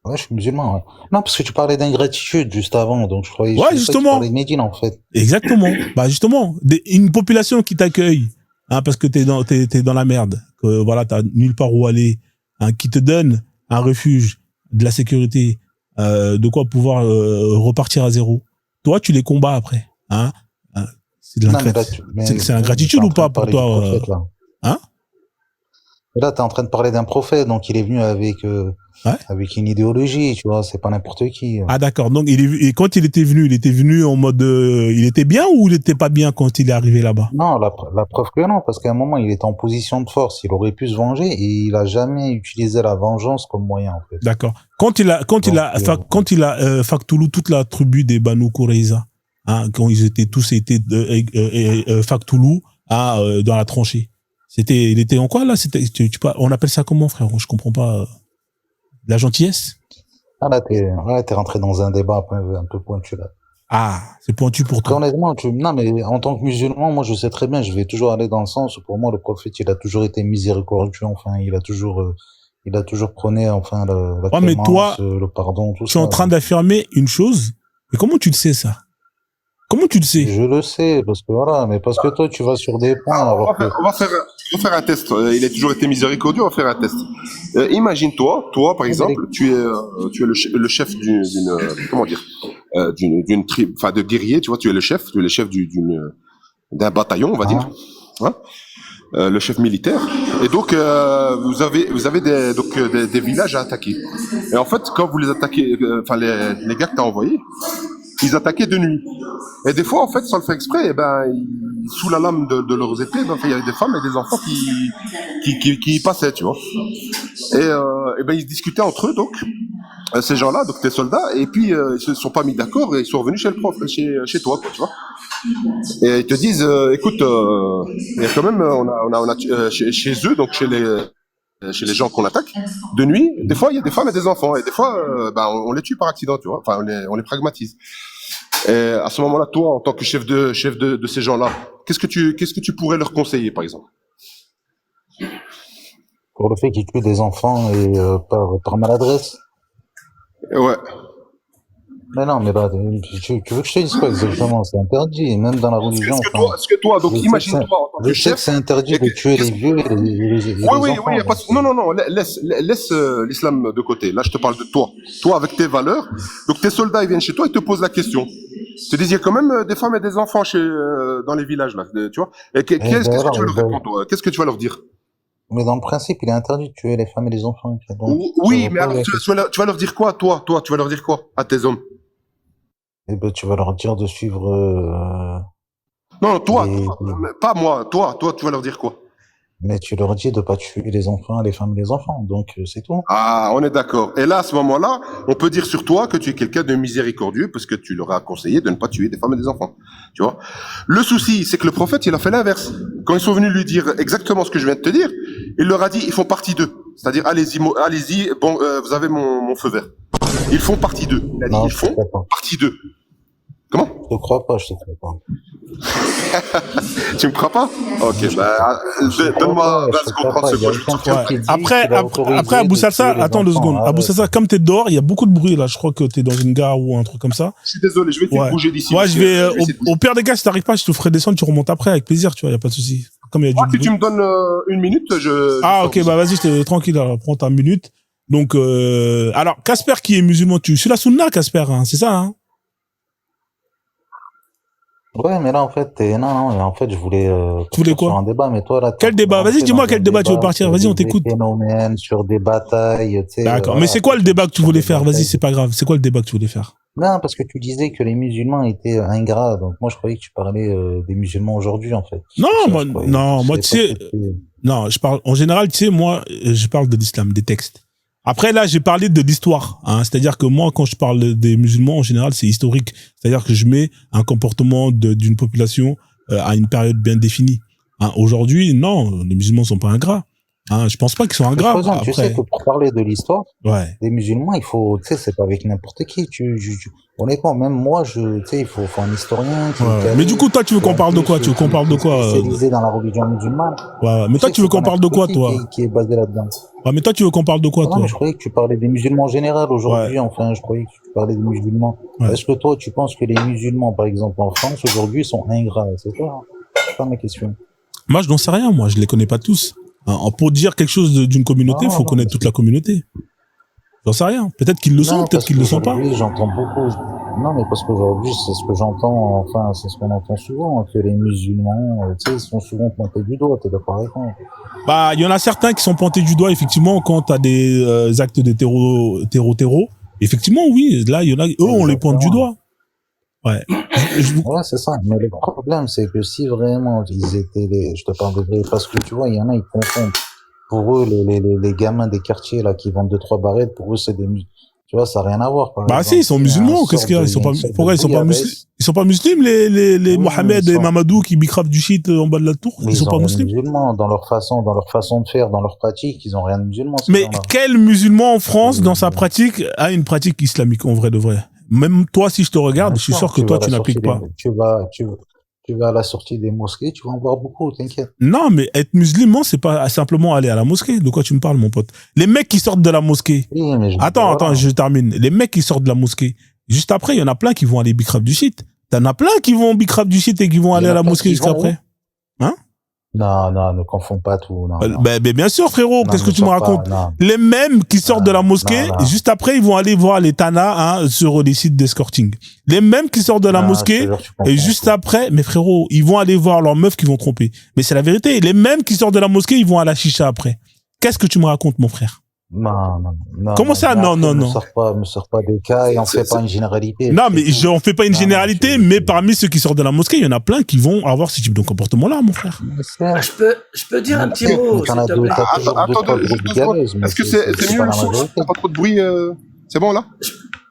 Ouais, je suis musulman, ouais. Non, parce que tu parlais d'ingratitude juste avant, donc je croyais ouais, que justement. tu parlais de Médine, en fait. Exactement. Bah, justement, une population qui t'accueille, hein, parce que t'es dans la merde, que voilà, t'as nulle part où aller, hein, qui te donne un refuge, de la sécurité, de quoi pouvoir repartir à zéro. Toi, tu les combats après, hein. C'est de l'ingratitude ou pas pour toi, hein? Là, t'es en train de parler d'un prophète, donc il est venu avec une idéologie, tu vois, c'est pas n'importe qui. Ah, d'accord. Donc, et quand il était venu en mode, il était bien ou il était pas bien quand il est arrivé là-bas? Non, la preuve que non, parce qu'à un moment, il était en position de force, il aurait pu se venger et il a jamais utilisé la vengeance comme moyen, en fait. D'accord. Quand il a Factoulou, toute la tribu des Banu Qurayza, hein, quand ils étaient tous Factoulou, dans la tranchée. Il était en quoi, là? On appelle ça comment, frère? Je comprends pas. La gentillesse? Ah, là, t'es rentré dans un débat un peu pointu, là. Ah, c'est pointu pour toi. Honnêtement, non, mais en tant que musulman, moi, je sais très bien, je vais toujours aller dans le sens où, pour moi, le prophète, il a toujours été miséricordieux, enfin, il a toujours prôné, enfin, la clémence, mais toi, le pardon, tout ça. Tu es en train d'affirmer une chose, mais comment tu le sais, ça? Comment tu le sais? Je le sais, parce que toi, tu vas sur des points. On va faire un test. Il a toujours été miséricordieux, on va faire un test. Imagine-toi, par exemple, tu es le chef d'une tribu, enfin, de guerriers, tu vois, tu es le chef d'un bataillon, on va dire. Hein? Le chef militaire. Et donc, vous avez des villages à attaquer. Et en fait, quand vous les attaquez, les gars que t'as envoyés, ils attaquaient de nuit. Et des fois, en fait, sans le faire exprès, sous la lame de leurs épées, il y avait des femmes et des enfants qui passaient, tu vois. Et ils discutaient entre eux, donc, ces gens-là, donc tes soldats, et puis ils se sont pas mis d'accord et ils sont revenus chez le prof, chez toi, quoi, tu vois. Et ils te disent, écoute, il y a quand même, on a chez eux, donc chez les gens qu'on attaque, de nuit, des fois il y a des femmes et des enfants, et des fois on les tue par accident, tu vois, enfin on les pragmatise. Et à ce moment-là, toi, en tant que chef de ces gens-là, qu'est-ce que tu pourrais leur conseiller, par exemple? Pour le fait qu'ils tuent des enfants et par maladresse. Ouais. Mais non, mais là, tu veux que je te dise quoi exactement? C'est interdit, même dans la religion. Est-ce que toi, donc imagine-toi en tant que chef, c'est interdit de tuer les vieux et les enfants. Oui, non, laisse l'islam de côté. Là, je te parle de toi. Toi, avec tes valeurs. Donc, tes soldats, ils viennent chez toi, ils te posent la question. Ils te disent, il y a quand même des femmes et des enfants dans les villages, là, tu vois. Et qu'est-ce que tu vas leur répondre, toi? Qu'est-ce que tu vas leur dire? Mais dans le principe, il est interdit de tuer les femmes et les enfants. Donc, oui, mais alors, tu vas leur dire quoi, toi? Tu vas leur dire quoi à tes hommes? Eh ben, tu vas leur dire de suivre. Non, toi, pas moi. Toi, tu vas leur dire quoi? Mais tu leur dis de pas tuer les enfants, les femmes et les enfants. Donc, c'est tout. Ah, on est d'accord. Et là, à ce moment-là, on peut dire sur toi que tu es quelqu'un de miséricordieux parce que tu leur as conseillé de ne pas tuer des femmes et des enfants. Tu vois? Le souci, c'est que le prophète, il a fait l'inverse. Quand ils sont venus lui dire exactement ce que je viens de te dire, il leur a dit, ils font partie d'eux. C'est-à-dire, allez-y, bon, vous avez mon feu vert. Ils font partie d'eux. Il a dit, ils font partie d'eux. Comment? Je te crois pas. Tu me crois pas? Ok, donne-moi 20 secondes, 30 secondes. Après, Abou Salsa, attends 2 secondes. Abou Salsa, comme t'es dehors, il y a beaucoup de bruit, là. Je crois que t'es dans une gare ou un truc comme ça. Je suis désolé, je vais te bouger d'ici. Ouais, au pire des cas, si t'arrives pas, je te ferai descendre, tu remontes après, avec plaisir, tu vois, y a pas de souci. Comme il y a du bruit. Si tu me donnes 1 minute, ok, vas-y, t'es tranquille, alors, prends ta minute. Donc, alors, Casper qui est musulman, tu suis la sunna, Casper, hein, c'est ça, hein? Ouais, mais là, en fait, je voulais, tu voulais quoi? Sur un débat, mais toi, là. Quel débat? Vas-y, dis-moi quel débat tu veux partir. Vas-y, on t'écoute. Des phénomènes, sur des batailles, tu sais. D'accord. Mais c'est quoi le débat que tu voulais faire? Vas-y, c'est pas grave. C'est quoi le débat que tu voulais faire? Non, parce que tu disais que les musulmans étaient ingrats. Donc, moi, je croyais que tu parlais des musulmans aujourd'hui, en fait. Moi, tu sais, non, je parle, en général, tu sais, moi, je parle de l'islam, des textes. Après, là, j'ai parlé de l'histoire, hein. C'est-à-dire que moi, quand je parle des musulmans, en général, c'est historique. C'est-à-dire que je mets un comportement d'une population à une période bien définie. Hein. Aujourd'hui, non, les musulmans sont pas ingrats. Hein, je pense pas qu'ils sont ingrats. Faisons, tu sais Après, que pour parler de l'histoire ouais. des musulmans, il faut, tu sais, c'est pas avec n'importe qui. Honnêtement, même moi, tu sais, il faut un historien qui est Ouais. calé, Mais du coup, toi, tu veux qui est qu'on un parle de peu quoi? Tu veux qu'on parle de qui est quoi? spécialisé dans la religion musulmane. Ouais. Mais Tu toi, sais que tu veux c'est pas qu'on parle de n'importe quoi, toi? qui est basé là-dedans. Ouais, mais toi, tu veux qu'on parle de quoi, Ah non, mais toi? je croyais que tu parlais des musulmans en général Ouais. aujourd'hui. Enfin, je croyais que tu parlais des musulmans. Ouais. Est-ce que toi, tu penses que les musulmans, par exemple, en France, aujourd'hui, sont ingrats? C'est ça, hein? C'est pas ma question. Moi, je n'en sais rien. Moi, je les connais pas tous. Hein, pour dire quelque chose d'une communauté, il faut Non, connaître toute la communauté. J'en sais rien. Peut-être qu'ils le sont, non, peut-être parce qu'ils le sont pas. qu'aujourd'hui, j'entends beaucoup. Non, mais parce qu'aujourd'hui, c'est ce que j'entends, enfin, c'est ce qu'on entend souvent, que les musulmans, tu sais, sont souvent pointés du doigt. T'es d'accord avec moi? Bah, il y en a certains qui sont pointés du doigt, effectivement, quand t'as des actes de terreau. Effectivement, oui. Là, il y en a, eux, on les pointe du doigt. Ouais. Ouais, c'est ça. Mais le problème, c'est que si vraiment ils étaient je te parle de vrai, parce que tu vois, il y en a, ils confondent. Pour eux, les gamins des quartiers, là, qui vendent 2-3 barrettes, pour eux, c'est des tu vois, ça n'a rien à voir, par Bah, exemple. si, ils sont musulmans. Qu'est-ce qu'il y a? Ils sont pas, pourquoi ils sont pas musulmans? Ils sont pas musulmans, les Oui, Mohamed et Mamadou qui bicravent du shit en bas de la tour. mais Ils sont pas rien de musulmans. musulmans. Dans leur façon de faire, dans leur pratique, ils ont rien de musulman, ces Mais gens-là. quel musulman en France, dans sa pratique, a une pratique islamique, en vrai de vrai? Même toi, si je te regarde, je suis sûr que toi, tu n'appliques pas. Tu vas à la sortie des mosquées, tu vas en voir beaucoup, t'inquiète. Non, mais être musulman, c'est pas simplement aller à la mosquée. De quoi tu me parles, mon pote? Les mecs qui sortent de la mosquée. Oui, mais Attends, je termine. Les mecs qui sortent de la mosquée. Juste après, il y en a plein qui vont aller bicrave du shit. T'en as plein qui vont bicrave du shit et qui vont aller à la mosquée juste après. Hein? Non, ne confonds pas tout. Non. Ben, bien sûr, frérot. Non, Qu'est-ce que tu me racontes? Les mêmes qui sortent de la mosquée, juste après, ils vont aller voir les tanas, hein, sur des sites d'escorting. Les mêmes qui sortent de la mosquée, et juste après, mais frérot, ils vont aller voir leurs meufs qui vont tromper. Mais c'est la vérité. Les mêmes qui sortent de la mosquée, ils vont à la chicha après. Qu'est-ce que tu me racontes, mon frère? Non. Comment ça, non. Me sors pas des cas et on fait pas une généralité. Non, mais on fait pas une généralité, mais parmi ceux qui sortent de la mosquée, il y en a plein qui vont avoir ce type de comportement-là, mon frère. Je peux dire un petit mot, s'il te plaît. Attends, est-ce que c'est mieux le son? Pas trop de bruit, c'est bon, là?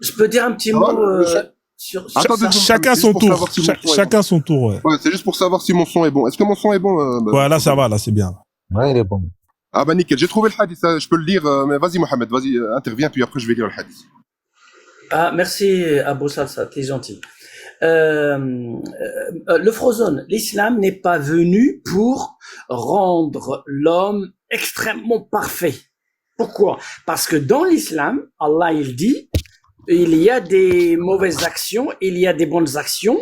Je peux dire un petit mot, sur chacun son tour. Chacun son tour, ouais. Ouais, c'est juste pour savoir si mon son est bon. Est-ce que mon son est bon? Ouais, là, ça va, là, c'est bien. Ouais, il est bon. Ah bah nickel, j'ai trouvé le hadith, je peux le lire, mais vas-y Mohamed, vas-y, interviens, puis après je vais lire le hadith. Ah, merci Abou Salsa, t'es gentil. Le Frozone, l'islam n'est pas venu pour rendre l'homme extrêmement parfait. Pourquoi? Parce que dans l'islam, Allah il dit, il y a des mauvaises actions, il y a des bonnes actions.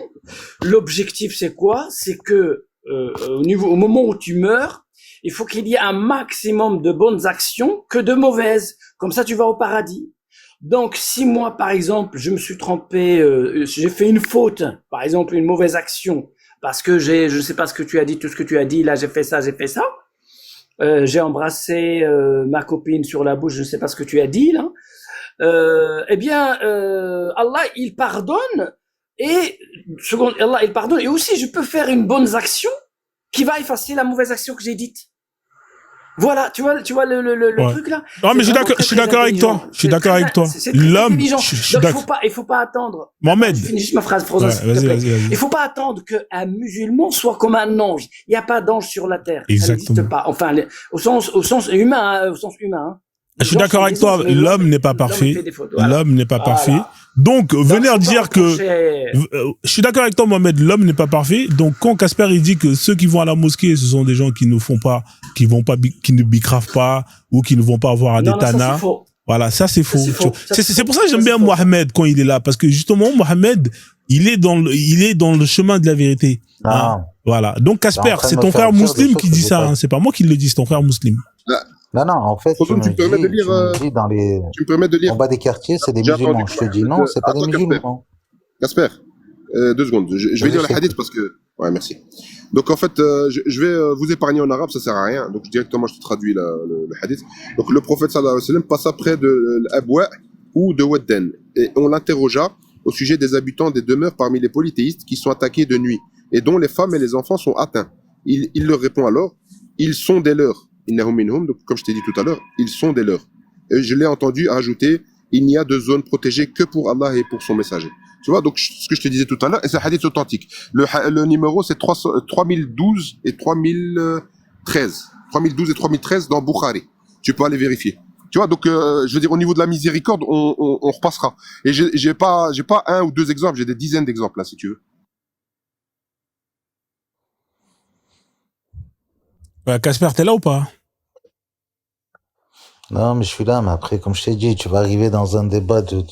L'objectif c'est quoi? C'est que au moment où tu meurs, il faut qu'il y ait un maximum de bonnes actions que de mauvaises. Comme ça, tu vas au paradis. Donc, si moi, par exemple, je me suis trompé, j'ai fait une faute, par exemple, une mauvaise action, parce que je sais pas ce que tu as dit, tout ce que tu as dit, là, j'ai fait ça, j'ai embrassé ma copine sur la bouche, je ne sais pas ce que tu as dit, là. Allah, il pardonne, et, Allah, il pardonne, et aussi, je peux faire une bonne action qui va effacer la mauvaise action que j'ai dite. Voilà, tu vois le truc là. Non, mais je suis d'accord avec toi. Je suis d'accord avec toi. L'homme, il faut pas attendre. Mohamed. Je finis juste ma phrase, Frozone, s'il te plaît. Il faut pas attendre qu'un musulman soit comme un ange. Il n'y a pas d'ange sur la terre. Exactement. Ça n'existe pas. Enfin, au sens humain, hein. Je suis d'accord avec toi, l'homme n'est pas parfait. L'homme n'est pas parfait. Donc, venir dire que, je suis d'accord avec toi, Mohamed, l'homme n'est pas parfait. Donc, quand Casper, il dit que ceux qui vont à la mosquée, ce sont des gens qui ne font pas, qui ne bicravent pas, ou qui ne vont pas avoir à des tanas. Voilà, ça, c'est faux. C'est pour ça que j'aime bien Mohamed quand il est là. Parce que, justement, Mohamed, il est dans le chemin de la vérité. Hein. Voilà. Donc, Casper, c'est ton frère musulman qui dit ça, hein. C'est pas moi qui le dis, c'est ton frère musulman. Non, en fait, tu me dis en bas des quartiers, c'est des musulmans. Je te dis non, c'est pas des musulmans. Casper, 2 secondes. Je vais lire le hadith parce que... Ouais, merci. Donc, en fait, je vais vous épargner en arabe, ça sert à rien. Donc, directement, je te traduis le hadith. Donc, le prophète, sallallahu alayhi wa sallam, passa près de l'Abwa ou de Wadden. Et on l'interrogea au sujet des habitants des demeures parmi les polythéistes qui sont attaqués de nuit et dont les femmes et les enfants sont atteints. Il leur répond alors, ils sont des leurs. Donc, comme je t'ai dit tout à l'heure, ils sont des leurs. Et je l'ai entendu ajouter, il n'y a de zone protégée que pour Allah et pour son messager. Tu vois, donc ce que je te disais tout à l'heure, et c'est un hadith authentique. Le numéro, c'est 3012 et 3013. 3012 et 3013 dans Bukhari. Tu peux aller vérifier. Tu vois, donc je veux dire, au niveau de la miséricorde, on repassera. Et j'ai pas un ou deux exemples, j'ai des dizaines d'exemples là, si tu veux. Casper, t'es là ou pas? Non, mais je suis là, mais après, comme je t'ai dit, tu vas arriver dans un débat de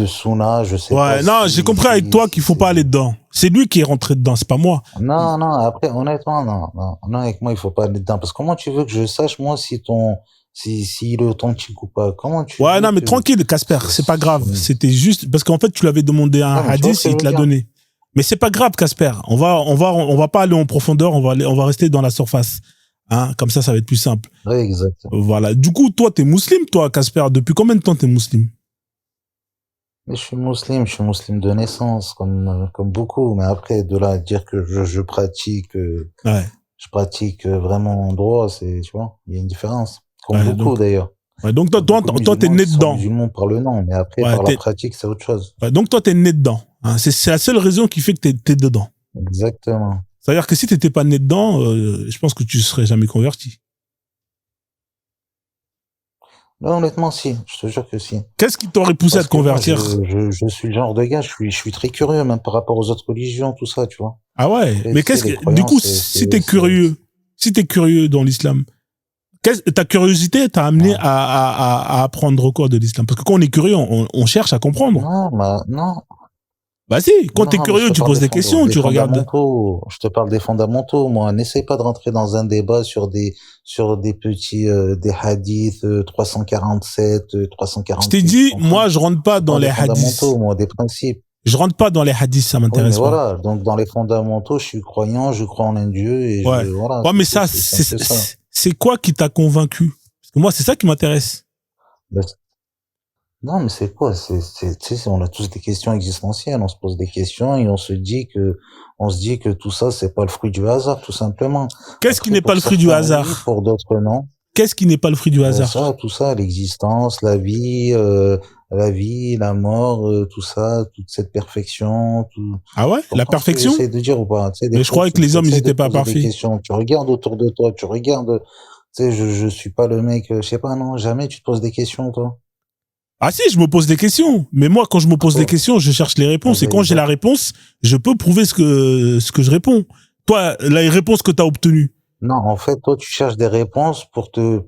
Sunna, je sais pas. Ouais, non, j'ai compris avec toi qu'il faut pas aller dedans. C'est lui qui est rentré dedans, c'est pas moi. Non, après, honnêtement, non, avec moi, il faut pas aller dedans. Parce que comment tu veux que je sache, moi, si il est authentique ou pas? Comment tu Ouais, veux non, mais tranquille, Casper, c'est pas grave. C'était juste, parce qu'en fait, tu l'avais demandé un hadith et il te l'a donné. Mais c'est pas grave, Casper. On va pas aller en profondeur, on va rester dans la surface. Hein, comme ça va être plus simple. Oui, exactement. Voilà. Du coup, toi, t'es musulman, toi, Casper. Depuis combien de temps t'es musulman? Mais je suis musulman de naissance, comme beaucoup. Mais après, de là à dire que je pratique, je pratique vraiment droit, tu vois, il y a une différence. Comme beaucoup d'ailleurs. Ouais, donc toi, t'es né dedans. Musulmans par le nom, mais après, par la pratique, c'est autre chose. Ouais, donc toi, t'es né dedans. Hein, c'est la seule raison qui fait que t'es dedans. Exactement. C'est-à-dire que si t'étais pas né dedans, je pense que tu serais jamais converti. Non, honnêtement, si. Je te jure que si. Qu'est-ce qui t'aurait poussé à te convertir? Je suis le genre de gars, je suis très curieux, même par rapport aux autres religions, tout ça, tu vois. Ah ouais. Mais du coup, si t'es curieux dans l'islam, ta curiosité t'a amené à apprendre quoi de l'islam? Parce que quand on est curieux, on cherche à comprendre. Non. Bah si, quand t'es curieux, tu poses des questions, tu regardes. Je te parle des fondamentaux, moi. N'essaie pas de rentrer dans un débat sur des petits, des hadiths, 347, 348. Je t'ai dit, moi, je rentre pas dans les hadiths. Moi, des principes. Je rentre pas dans les hadiths, ça m'intéresse pas. Voilà. Donc, dans les fondamentaux, je suis croyant, je crois en un Dieu et voilà. Ouais, mais ça, c'est quoi qui t'a convaincu? Parce que moi, c'est ça qui m'intéresse. Non, mais c'est quoi? On a tous des questions existentielles. On se pose des questions et on se dit que tout ça, c'est pas le fruit du hasard, tout simplement. Qu'est-ce qui n'est pas le fruit du hasard? Pour d'autres, non. Qu'est-ce qui n'est pas le fruit du hasard? Tout ça, l'existence, la vie, la mort, tout ça, toute cette perfection, tout. Ah ouais? La perfection? J'essaie de dire ou pas? Mais je croyais que les hommes, ils étaient pas parfaits. Tu regardes autour de toi, tu sais, je suis pas le mec, je sais pas, non, jamais tu te poses des questions, toi. Ah si, je me pose des questions. Mais moi, quand je me pose des questions, je cherche les réponses. Et quand j'ai la réponse, je peux prouver ce que je réponds. Toi, la réponse que tu as obtenue. Non, en fait, toi, tu cherches des réponses pour te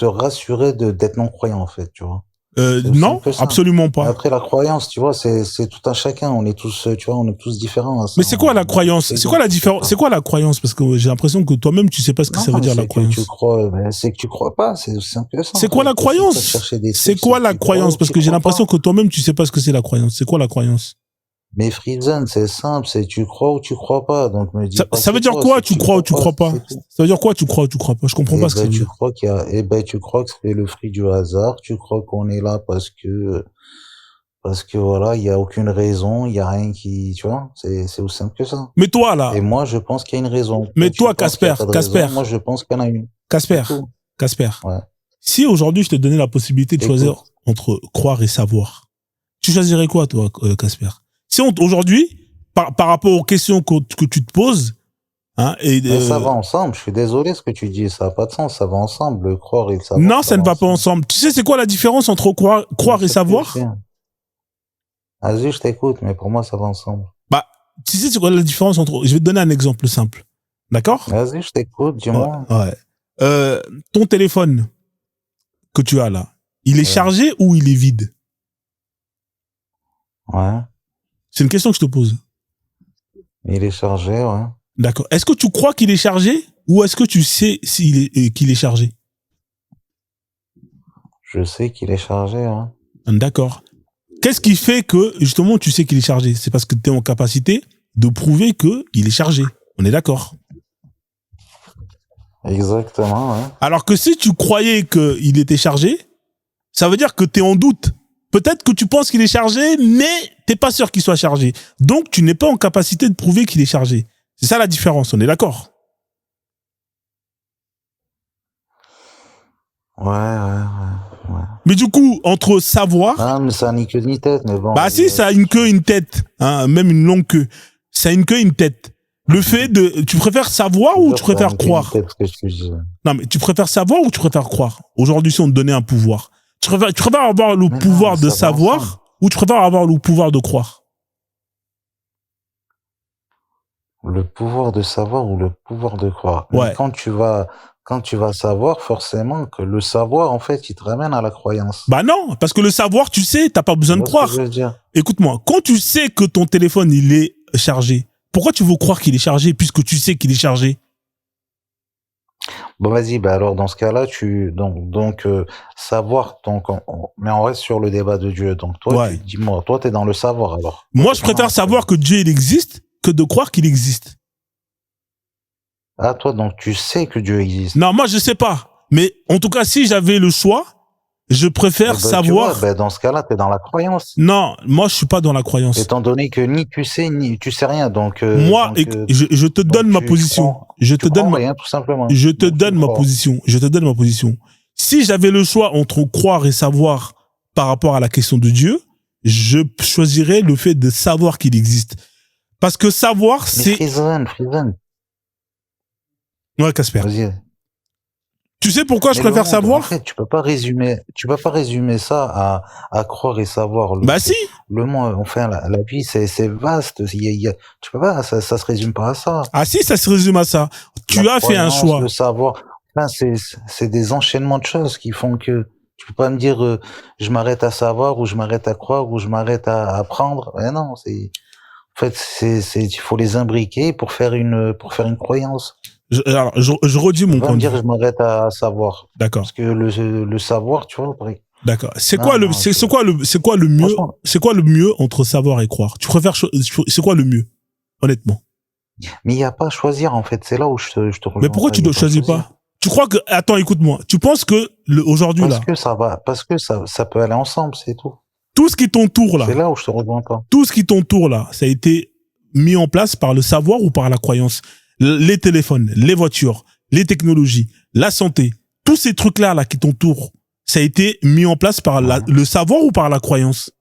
rassurer d'être non-croyant, en fait, tu vois. Non, absolument pas. Après, la croyance, tu vois, c'est tout un chacun. On est tous, tu vois, on est tous différents. Mais c'est quoi la croyance? C'est quoi la différence? C'est quoi la croyance? Parce que j'ai l'impression que toi-même, tu sais pas ce que ça veut dire la croyance. C'est que tu crois pas. C'est simple que ça. C'est quoi la croyance? C'est quoi la croyance? Parce que j'ai l'impression que toi-même, tu sais pas ce que c'est la croyance. C'est quoi la croyance? Mais Friedzen, c'est simple, c'est tu crois ou tu crois pas. Donc me dis pas. Ça veut dire quoi, tu crois ou tu crois pas? Ça veut dire quoi, tu crois ou tu crois pas? Je comprends pas ce que ça veut dire. Tu crois que c'est le fruit du hasard, tu crois qu'on est là parce que voilà, il y a aucune raison, il y a rien qui, tu vois, c'est aussi simple que ça. Mais toi, là. Et moi, je pense qu'il y a une raison. Mais toi, Casper. Moi, je pense qu'il y en a une. Casper. Ouais. Si aujourd'hui, je te donnais la possibilité de choisir entre croire et savoir, tu choisirais quoi, toi, Casper? Si aujourd'hui, par rapport aux questions que tu te poses, hein, mais ça va ensemble. Je suis désolé ce que tu dis, ça n'a pas de sens. Ça va ensemble, le croire et le savoir. Non, ça ne va pas ensemble. Tu sais, c'est quoi la différence entre croire et savoir? Vas-y, je t'écoute, mais pour moi, ça va ensemble. Bah, tu sais, c'est quoi la différence entre... Je vais te donner un exemple simple. D'accord? Vas-y, je t'écoute, dis-moi. Ouais. Ton téléphone que tu as là, il est chargé ou il est vide? Ouais. C'est une question que je te pose. Il est chargé, ouais. D'accord. Est-ce que tu crois qu'il est chargé ou est-ce que tu sais qu'il est chargé? Je sais qu'il est chargé, hein. D'accord. Qu'est-ce qui fait que, justement, tu sais qu'il est chargé? C'est parce que tu es en capacité de prouver qu'il est chargé. On est d'accord? Exactement, ouais. Alors que si tu croyais qu'il était chargé, ça veut dire que tu es en doute. Peut-être que tu penses qu'il est chargé, mais t'es pas sûr qu'il soit chargé. Donc, tu n'es pas en capacité de prouver qu'il est chargé. C'est ça la différence, on est d'accord? Ouais. Mais du coup, entre savoir... Ah, mais ça n'a ni queue ni tête, mais bon... Bah si, ça a une queue, une tête. Hein, même une longue queue. Ça a une queue, une tête. Le fait de, tu préfères savoir ou tu préfères croire? Non, mais tu préfères savoir ou tu préfères croire? Aujourd'hui, si on te donnait un pouvoir, tu préfères avoir le pouvoir de savoir ou tu préfères avoir le pouvoir de croire? Le pouvoir de savoir ou le pouvoir de croire. Ouais. Mais quand tu vas savoir, forcément que le savoir, en fait, il te ramène à la croyance. Bah non, parce que le savoir, tu sais, t'as pas besoin de croire. Écoute-moi, quand tu sais que ton téléphone, il est chargé, pourquoi tu veux croire qu'il est chargé puisque tu sais qu'il est chargé? Bon, vas-y, bah alors dans ce cas-là, savoir, mais on reste sur le débat de Dieu. Donc toi, Ouais. dis-moi, toi, t'es dans le savoir alors. Moi, je préfère savoir que Dieu, il existe que de croire qu'il existe. Ah, toi, donc tu sais que Dieu existe. Non, moi, je sais pas. Mais en tout cas, si j'avais le choix, je préfère savoir. Tu vois, dans ce cas-là, t'es dans la croyance. Non, moi, je suis pas dans la croyance. Étant donné que ni tu sais, ni tu sais rien. Donc, je te donne ma position. Je te donne rien, tout simplement. Je te donne ma position. Je te donne ma position. Si j'avais le choix entre croire et savoir par rapport à la question de Dieu, je choisirais le fait de savoir qu'il existe. Parce que savoir, c'est... Frizen. Ouais, Casper. Vas-y. Tu sais pourquoi je préfère savoir? En fait, tu peux pas résumer ça à croire et savoir. Bah si. Le monde, enfin, la vie, c'est vaste. Tu peux pas, ça se résume pas à ça. Ah si, ça se résume à ça. Tu as fait un choix. Le savoir. Enfin, c'est des enchaînements de choses qui font que tu peux pas me dire, je m'arrête à savoir, ou je m'arrête à croire, ou je m'arrête à apprendre. Mais non, en fait, il faut les imbriquer pour faire une croyance. Je redis mon point de vue. Dire je m'arrête à savoir. D'accord. Parce que le savoir, tu vois, d'accord. C'est quoi le mieux entre savoir et croire? Tu préfères, c'est quoi le mieux? Honnêtement. Mais il n'y a pas à choisir, en fait. C'est là où je te rejoins. Mais pourquoi tu ne choisis pas? Tu crois que, attends, écoute-moi. Tu penses que aujourd'hui là. Parce que ça peut aller ensemble, c'est tout. Tout ce qui t'entoure là. C'est là où je te rejoins pas. Tout ce qui t'entoure là, ça a été mis en place par le savoir ou par la croyance? Les téléphones, les voitures, les technologies, la santé, tous ces trucs-là là, qui t'entourent, ça a été mis en place par le savoir ou par la croyance?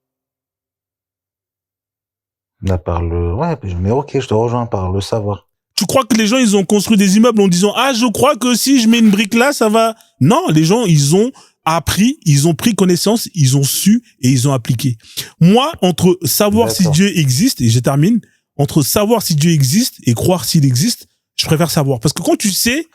Ouais, mais ok, je te rejoins par le savoir. Tu crois que les gens, ils ont construit des immeubles en disant, ah, je crois que si je mets une brique là, ça va... Non, les gens, ils ont appris, ils ont pris connaissance, ils ont su et ils ont appliqué. Moi, entre savoir si Dieu existe, et je termine, entre savoir si Dieu existe et croire s'il existe, je préfère savoir. Parce que quand tu sais,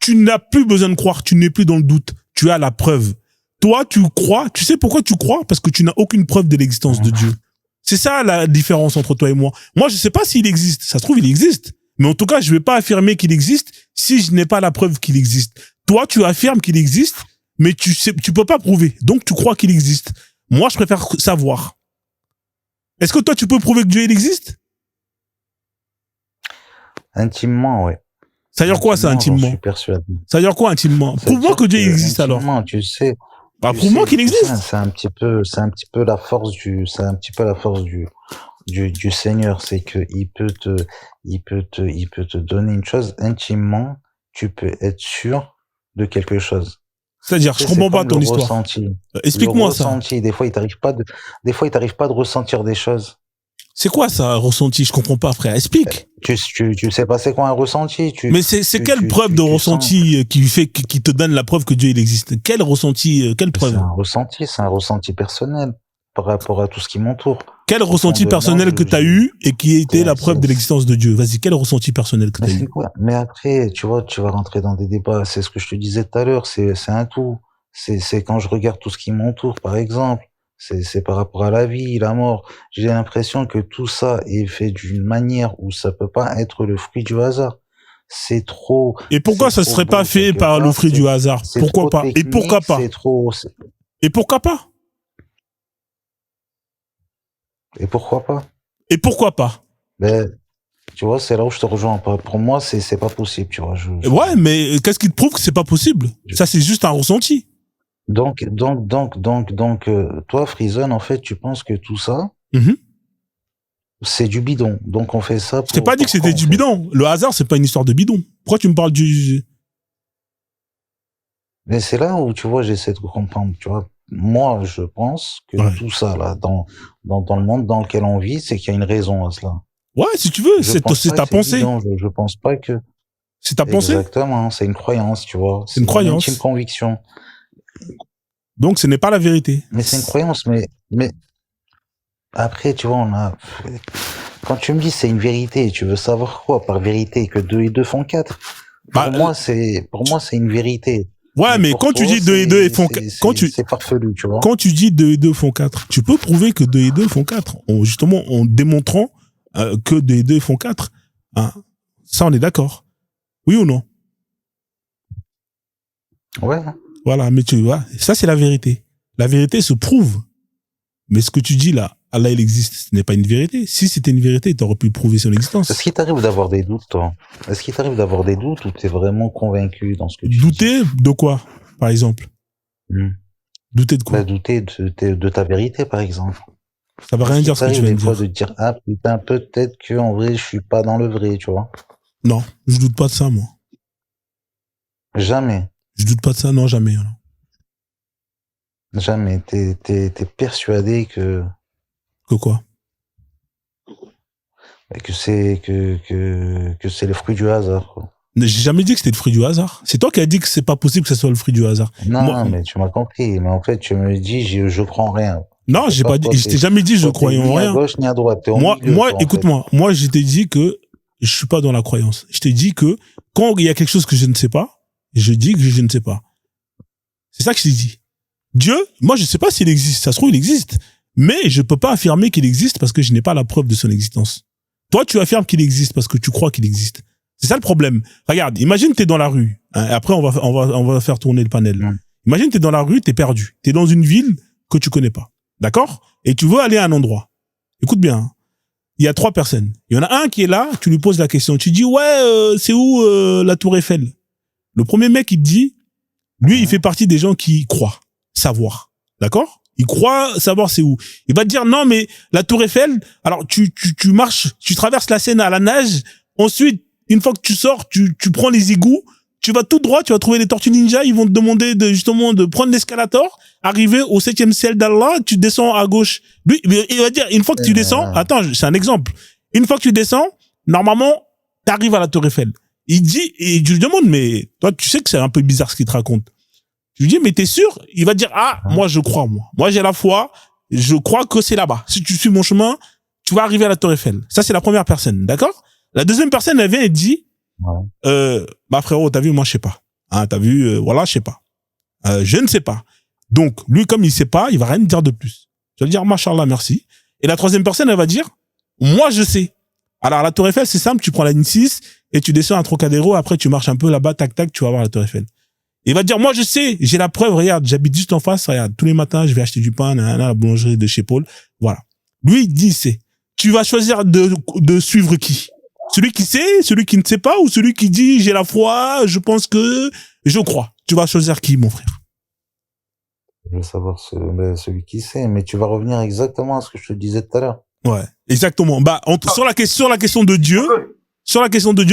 tu n'as plus besoin de croire, tu n'es plus dans le doute, tu as la preuve. Toi, tu crois, tu sais pourquoi tu crois? Parce que tu n'as aucune preuve de l'existence de Dieu. C'est ça la différence entre toi et moi. Moi, je sais pas s'il existe. Ça se trouve, il existe. Mais en tout cas, je vais pas affirmer qu'il existe si je n'ai pas la preuve qu'il existe. Toi, tu affirmes qu'il existe, mais tu peux pas prouver. Donc, tu crois qu'il existe. Moi, je préfère savoir. Est-ce que toi, tu peux prouver que Dieu, il existe? Intimement, ouais. Ça veut dire quoi, ça, intimement? Je suis persuadé. Ça veut dire quoi, intimement? Prouve-moi que Dieu existe, alors. Tu sais. Bah, prouve-moi qu'il existe. C'est un petit peu la force du Seigneur. C'est que il peut te donner une chose intimement. Tu peux être sûr de quelque chose. C'est-à-dire, je comprends pas ton histoire. Explique-moi ça. Des fois, il t'arrive pas de ressentir des choses. C'est quoi ça, un ressenti? Je comprends pas, frère. Explique. Tu sais pas c'est quoi un ressenti? Mais c'est quelle preuve de ressenti qui te donne la preuve que Dieu il existe? Quel ressenti, quelle preuve? C'est un ressenti personnel par rapport à tout ce qui m'entoure. Quel ressenti personnel que t'as eu et qui a été la preuve de l'existence de Dieu? Vas-y, quel ressenti personnel que t'as eu? Mais après, tu vois, tu vas rentrer dans des débats. C'est ce que je te disais tout à l'heure. C'est un tout. C'est quand je regarde tout ce qui m'entoure, par exemple. C'est par rapport à la vie, la mort. J'ai l'impression que tout ça est fait d'une manière où ça peut pas être le fruit du hasard. C'est trop. Et pourquoi ça serait pas fait par le fruit du hasard? Pourquoi pas? Et pourquoi pas? Et pourquoi pas? Et pourquoi pas? Et pourquoi pas? Ben, tu vois, c'est là où je te rejoins. Pour moi, c'est pas possible, tu vois. Ouais, mais qu'est-ce qui te prouve que c'est pas possible? Ça, c'est juste un ressenti. Donc, toi, Frizen, en fait, tu penses que tout ça, c'est du bidon. Donc, on fait ça pour... Je t'ai pas dit que c'était du bidon. Le hasard, c'est pas une histoire de bidon. Pourquoi tu me parles du... Mais c'est là où, tu vois, j'essaie de comprendre, tu vois. Moi, je pense que tout ça, là, dans le monde dans lequel on vit, c'est qu'il y a une raison à cela. Ouais, si tu veux, c'est ta pensée. Je pense pas que... C'est ta pensée. Exactement, c'est une croyance, tu vois. C'est une croyance. C'est une conviction. Donc, ce n'est pas la vérité. Mais c'est une croyance, mais après, tu vois, quand tu me dis c'est une vérité, tu veux savoir quoi par vérité? Que 2 et 2 font 4? Pour moi, c'est une vérité. Ouais, mais quand tu dis 2 et 2 font 4, c'est farfelu, tu vois. Quand tu dis 2 et 2 font 4, tu peux prouver que 2 et 2 font 4. Justement, en démontrant que 2 et 2 font 4. Hein. Ça, on est d'accord. Oui ou non? Ouais. Voilà, mais tu vois, ça c'est la vérité. La vérité se prouve. Mais ce que tu dis là, Allah il existe, ce n'est pas une vérité. Si c'était une vérité, tu aurais pu prouver son existence. Est-ce qu'il t'arrive d'avoir des doutes, toi? Est-ce qu'il t'arrive d'avoir des doutes ou t'es vraiment convaincu dans ce que tu dis? Douter de quoi, par exemple? Douter de quoi? Bah, douter de ta vérité, par exemple. Ça veut rien dire ce que tu viens de dire. De dire, ah putain, peut-être que en vrai, je suis pas dans le vrai, tu vois. Non, je doute pas de ça, moi. Jamais. Je doute pas de ça, non, jamais. Alors. Jamais. T'es persuadé que... Que quoi? Que c'est le fruit du hasard, quoi. J'ai jamais dit que c'était le fruit du hasard. C'est toi qui as dit que c'est pas possible que ce soit le fruit du hasard. Non, mais tu m'as compris. Mais en fait, tu me dis, je crois en rien. Non, j'ai pas dit, je t'ai jamais dit je croyais en rien. Ni à gauche, ni à droite. Moi, écoute-moi. Moi, je t'ai dit que je suis pas dans la croyance. Je t'ai dit que quand il y a quelque chose que je ne sais pas, je dis que je ne sais pas. C'est ça que je t'ai dit. Dieu, moi, je sais pas s'il existe. Ça se trouve, il existe. Mais je peux pas affirmer qu'il existe parce que je n'ai pas la preuve de son existence. Toi, tu affirmes qu'il existe parce que tu crois qu'il existe. C'est ça le problème. Regarde, imagine t'es dans la rue. Hein, après, on va faire tourner le panel. Imagine t'es dans la rue, t'es perdu. T'es dans une ville que tu connais pas. D'accord? Et tu veux aller à un endroit. Écoute bien. Hein. Il y a 3 personnes. Il y en a un qui est là, tu lui poses la question. Tu dis, ouais, c'est où la Tour Eiffel? Le premier mec, il te dit, lui, il fait partie des gens qui croient savoir. D'accord? Il croit savoir c'est où. Il va te dire, non, mais la Tour Eiffel, alors tu marches, tu traverses la Seine à la nage. Ensuite, une fois que tu sors, tu prends les égouts, tu vas tout droit, tu vas trouver les tortues ninja, ils vont te demander justement de prendre l'escalator, arriver au 7e ciel d'Allah, tu descends à gauche. Lui, il va dire, une fois que tu descends, attends, c'est un exemple. Une fois que tu descends, normalement, t'arrives à la Tour Eiffel. Il dit, et je lui demande, mais toi, tu sais que c'est un peu bizarre ce qu'il te raconte. Je lui dis, mais t'es sûr? Il va dire, moi, je crois, moi. Moi, j'ai la foi, je crois que c'est là-bas. Si tu suis mon chemin, tu vas arriver à la Tour Eiffel. Ça, c'est la première personne, d'accord? La deuxième personne, elle vient et dit, bah frérot, t'as vu, moi je sais pas. Hein, t'as vu, voilà, je sais pas. Je ne sais pas. Donc, lui, comme il sait pas, il va rien dire de plus. Je vais dire, machallah, merci. Et la troisième personne, elle va dire, moi je sais. Alors, la Tour Eiffel, c'est simple, tu prends la ligne 6 et tu descends à Trocadéro, après tu marches un peu là-bas, tac, tac, tu vas voir la Tour Eiffel. Il va dire, moi je sais, j'ai la preuve, regarde, j'habite juste en face, regarde, tous les matins, je vais acheter du pain, à la boulangerie de chez Paul. Voilà. Lui, il dit, c'est. Tu vas choisir de suivre qui? Celui qui sait, celui qui ne sait pas, ou celui qui dit j'ai la foi, je pense que je crois. Tu vas choisir qui, mon frère? Je veux savoir celui qui sait, mais tu vas revenir exactement à ce que je te disais tout à l'heure. Ouais, exactement. Bah, sur la question de Dieu,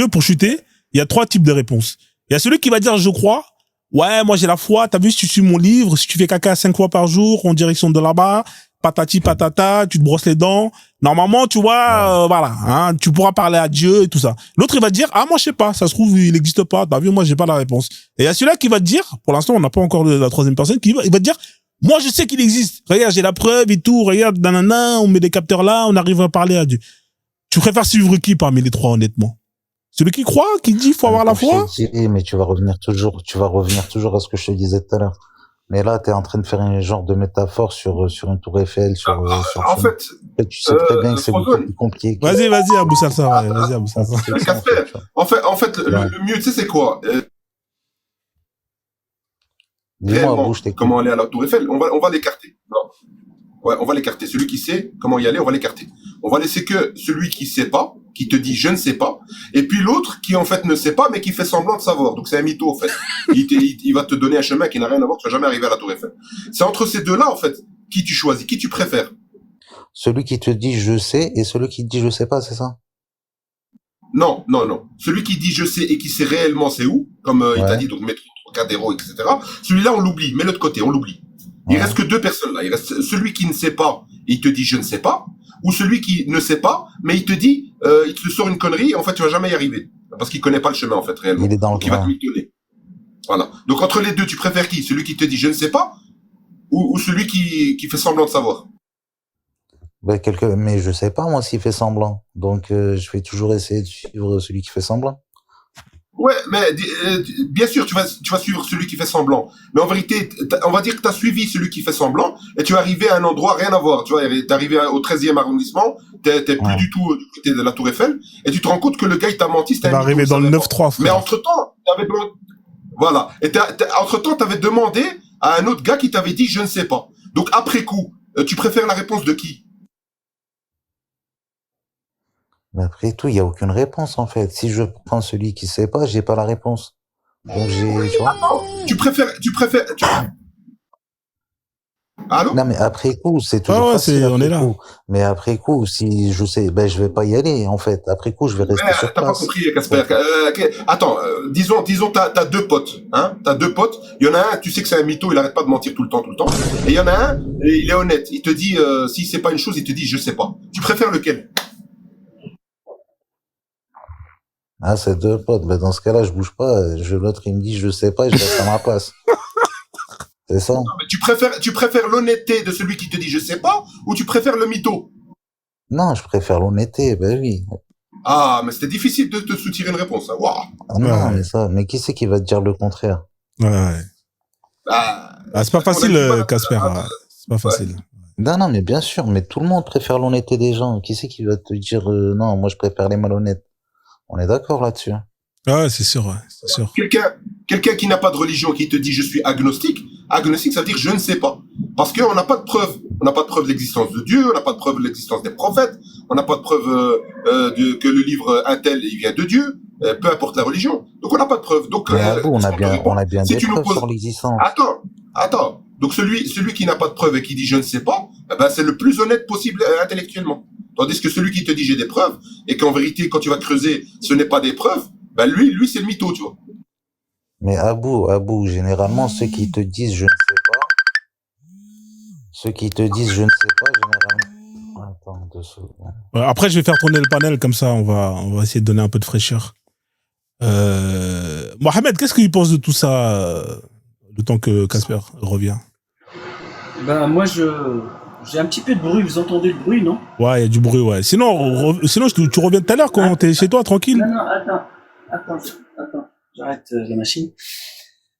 pour chuter, il y a 3 types de réponses. Il y a celui qui va dire je crois. Ouais, moi j'ai la foi. T'as vu, si tu suis mon livre, si tu fais caca 5 fois par jour en direction de là-bas, patati patata, tu te brosses les dents. Normalement, tu vois, voilà, hein, tu pourras parler à Dieu et tout ça. L'autre, il va te dire, moi, je sais pas, ça se trouve, il n'existe pas. T'as vu, moi, j'ai pas la réponse. Et il y a celui-là qui va te dire, pour l'instant, on n'a pas encore la troisième personne, il va te dire, moi, je sais qu'il existe. Regarde, j'ai la preuve et tout. Regarde, nanana, on met des capteurs là, on arrive à parler à Dieu. Tu préfères suivre qui parmi les 3, honnêtement? Celui qui croit, qui dit, faut avoir la foi? Mais tu vas revenir toujours à ce que je te disais tout à l'heure. Mais là, t'es en train de faire un genre de métaphore sur une tour Eiffel, en fait, tu sais très bien que c'est beaucoup plus compliqué. Vas-y, Abou Salsa, vas-y, Abou Salsa. En fait, le mieux, tu sais, c'est quoi? Dis-moi, comment aller à la tour Eiffel? On va l'écarter. Ouais, on va l'écarter. Celui qui sait comment y aller, on va l'écarter. On va laisser que celui qui sait pas, qui te dit je ne sais pas, et puis l'autre qui en fait ne sait pas, mais qui fait semblant de savoir. Donc c'est un mytho en fait. Il va te donner un chemin qui n'a rien à voir, tu vas jamais arriver à la Tour Eiffel. C'est entre ces deux-là en fait, qui tu choisis, qui tu préfères. Celui qui te dit je sais et celui qui te dit je sais pas, c'est ça? Non. Celui qui dit je sais et qui sait réellement c'est où, comme il t'a dit, donc métro, Trocadéro, etc. Celui-là on l'oublie, mets-le de côté, on l'oublie. Il reste que 2 personnes là. Il reste celui qui ne sait pas et il te dit je ne sais pas, ou celui qui ne sait pas, mais il te dit, il te sort une connerie, et en fait tu vas jamais y arriver. Parce qu'il connaît pas le chemin, en fait, réellement. Il est dans le Donc il va te mitonner. Voilà. Donc entre les deux, tu préfères qui? Celui qui te dit je ne sais pas, ou celui qui fait semblant de savoir? Ben, mais je sais pas, moi, s'il fait semblant. Donc, je vais toujours essayer de suivre celui qui fait semblant. Ouais, mais bien sûr, tu vas suivre celui qui fait semblant. Mais en vérité, on va dire que tu as suivi celui qui fait semblant et tu es arrivé à un endroit rien à voir. Tu vois, t'es arrivé au 13e arrondissement, t'es plus du tout du côté de la Tour Eiffel et tu te rends compte que le gars, il t'a menti. Tu vas arriver dans le 9-3, frère. Mais entre-temps, voilà. Et entre-temps, t'avais demandé à un autre gars qui t'avait dit je ne sais pas. Donc après coup, tu préfères la réponse de qui? Mais après tout, il n'y a aucune réponse, en fait. Si je prends celui qui sait pas, j'ai pas la réponse. Donc tu vois. Tu préfères. Allô? Non, mais après coup, c'est toujours facile. On est là. Coup. Mais après coup, si je sais, ben, je vais pas y aller, en fait. Après coup, je vais rester sur place. T'as pas compris, Casper. Attends, disons, t'as deux potes, hein. T'as deux potes. Il y en a un, tu sais que c'est un mytho, il arrête pas de mentir tout le temps. Et il y en a un, il est honnête. Il te dit, si c'est pas une chose, il te dit, je sais pas. Tu préfères lequel? Ah, c'est deux potes. Ben, dans ce cas-là, je bouge pas. L'autre, il me dit, je sais pas, et je reste à ma place. C'est ça. Non, mais tu préfères l'honnêteté de celui qui te dit je sais pas, ou tu préfères le mytho? Non, je préfère l'honnêteté, ben oui. Ah, mais c'était difficile de te soutirer une réponse, hein. Waouh. Ah non, mais qui c'est qui va te dire le contraire? Ouais. C'est pas facile, Casper. C'est pas facile. Non, mais bien sûr, mais tout le monde préfère l'honnêteté des gens. Qui c'est qui va te dire non, moi je préfère les malhonnêtes? On est d'accord là-dessus. Ouais, c'est sûr, ouais, c'est sûr. Quelqu'un qui n'a pas de religion, qui te dit je suis agnostique, ça veut dire je ne sais pas. Parce qu'on n'a pas de preuve. On n'a pas de preuve de l'existence de Dieu, on n'a pas de preuve de l'existence des prophètes, on n'a pas de preuve que le livre Intel il vient de Dieu, peu importe la religion. Donc on n'a pas de preuve. Donc mais on a bien des preuves sur l'existence. Attends. Donc celui qui n'a pas de preuve et qui dit je ne sais pas, c'est le plus honnête possible intellectuellement. Tandis que celui qui te dit j'ai des preuves et qu'en vérité quand tu vas creuser, ce n'est pas des preuves, lui c'est le mytho, tu vois. Mais Abou, généralement ceux qui te disent je ne sais pas, généralement. Attends 2 secondes. Après je vais faire tourner le panel comme ça, on va essayer de donner un peu de fraîcheur. Mohamed, qu'est-ce qu'il pense de tout ça le temps que Casper revient? Ben moi j'ai un petit peu de bruit, vous entendez le bruit, non? Ouais, il y a du bruit, ouais. Sinon tu reviens tout à l'heure quand t'es chez toi, tranquille. Non, attends, j'arrête la machine.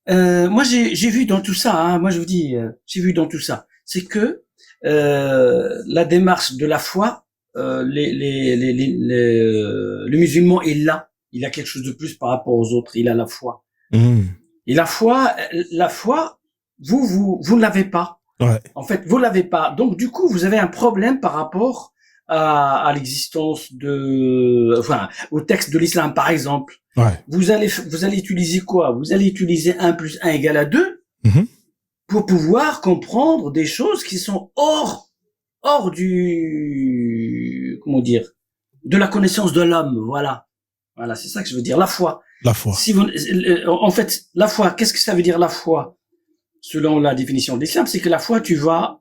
Moi j'ai vu dans tout ça, hein, moi je vous dis, j'ai vu dans tout ça, c'est que la démarche de la foi, le musulman est là, il a quelque chose de plus par rapport aux autres, il a la foi. Et la foi, vous ne l'avez pas. Ouais. En fait, vous l'avez pas. Donc, du coup, vous avez un problème par rapport à l'existence au texte de l'islam, par exemple. Ouais. Vous allez utiliser quoi? Vous allez utiliser 1 + 1 = 2 pour pouvoir comprendre des choses qui sont hors du, de la connaissance de l'homme. Voilà, c'est ça que je veux dire. La foi. La foi. En fait, la foi, qu'est-ce que ça veut dire la foi? Selon la définition de l'islam, c'est que la foi, tu vas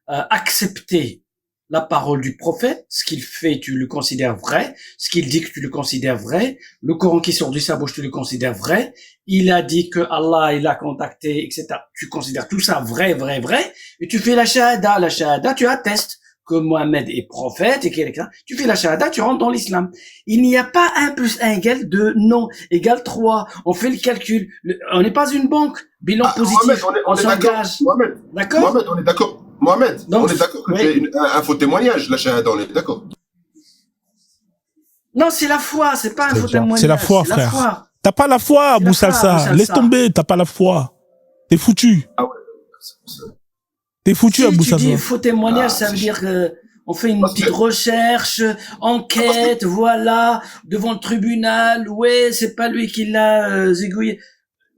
accepter la parole du prophète, ce qu'il fait, tu le considères vrai, ce qu'il dit que tu le considères vrai, le Coran qui sort de sa bouche, tu le considères vrai, il a dit que Allah, il a contacté, etc. Tu considères tout ça vrai, et tu fais la shahada, tu attestes que Mohammed est prophète et quelqu'un, tu fais la shahada, tu rentres dans l'islam. Il n'y a pas 1 + 1 = 2, non, = 3. On fait le calcul. On n'est pas une banque. Bilan positif. Mohamed, on s'engage. D'accord? Mohamed, on est d'accord. Mohamed, donc, on est d'accord que c'est un faux témoignage, la shahada, on est d'accord. Non, c'est la foi, c'est pas un faux témoignage. C'est la foi, frère. T'as pas la foi, Abou Salsa. Laisse tomber, t'as pas la foi. T'es foutu. Ah ouais. T'es foutu, Abou Salsa. Si tu dis faux témoignage, ça veut dire que on fait une petite recherche, enquête, voilà, devant le tribunal. Ouais, c'est pas lui qui l'a zigouillé.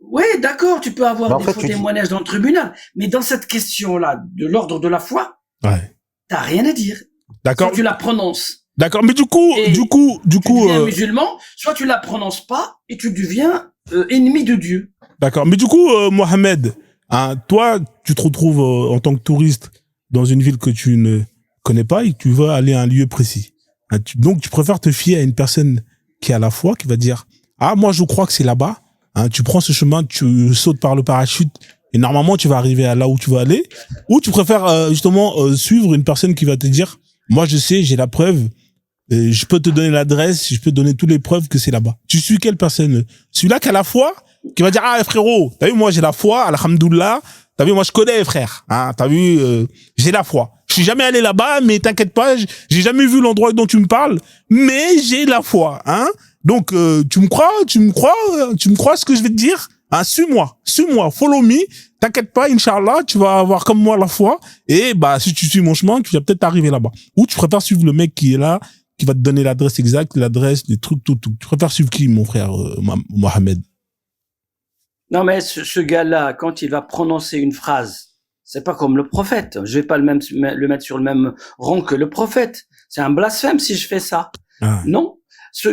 Ouais, d'accord, tu peux avoir des faux témoignages dans le tribunal, mais dans cette question-là, de l'ordre de la foi, t'as rien à dire. D'accord. Soit tu la prononces. D'accord, mais du coup, tu deviens musulman, soit tu la prononces pas et tu deviens ennemi de Dieu. D'accord, mais du coup, Mohamed, hein, toi, tu te retrouves en tant que touriste dans une ville que tu ne connais pas et que tu veux aller à un lieu précis. Donc, tu préfères te fier à une personne qui a la foi, qui va dire, ah, moi, je crois que c'est là-bas. Tu prends ce chemin, tu sautes par le parachute et normalement, tu vas arriver à là où tu veux aller. Ou tu préfères justement suivre une personne qui va te dire, moi, je sais, j'ai la preuve, je peux te donner l'adresse, je peux te donner toutes les preuves que c'est là-bas. Tu suis quelle personne? Celui-là qui a la foi, qui va dire, ah, frérot, t'as vu, moi, j'ai la foi, alhamdoulilah. T'as vu, moi, je connais, frère. T'as vu, j'ai la foi. Je suis jamais allé là-bas, mais t'inquiète pas, j'ai jamais vu l'endroit dont tu me parles, mais j'ai la foi, Donc, tu me crois ce que je vais te dire? Suis-moi, follow me. T'inquiète pas, Inch'Allah, tu vas avoir comme moi la foi. Et, si tu suis mon chemin, tu vas peut-être arriver là-bas. Ou tu préfères suivre le mec qui est là, qui va te donner l'adresse exacte, les trucs, tout. Tu préfères suivre qui, mon frère, Mohamed? Non, mais ce gars-là, quand il va prononcer une phrase, c'est pas comme le prophète. Je vais pas le mettre sur le même rang que le prophète. C'est un blasphème si je fais ça. Non.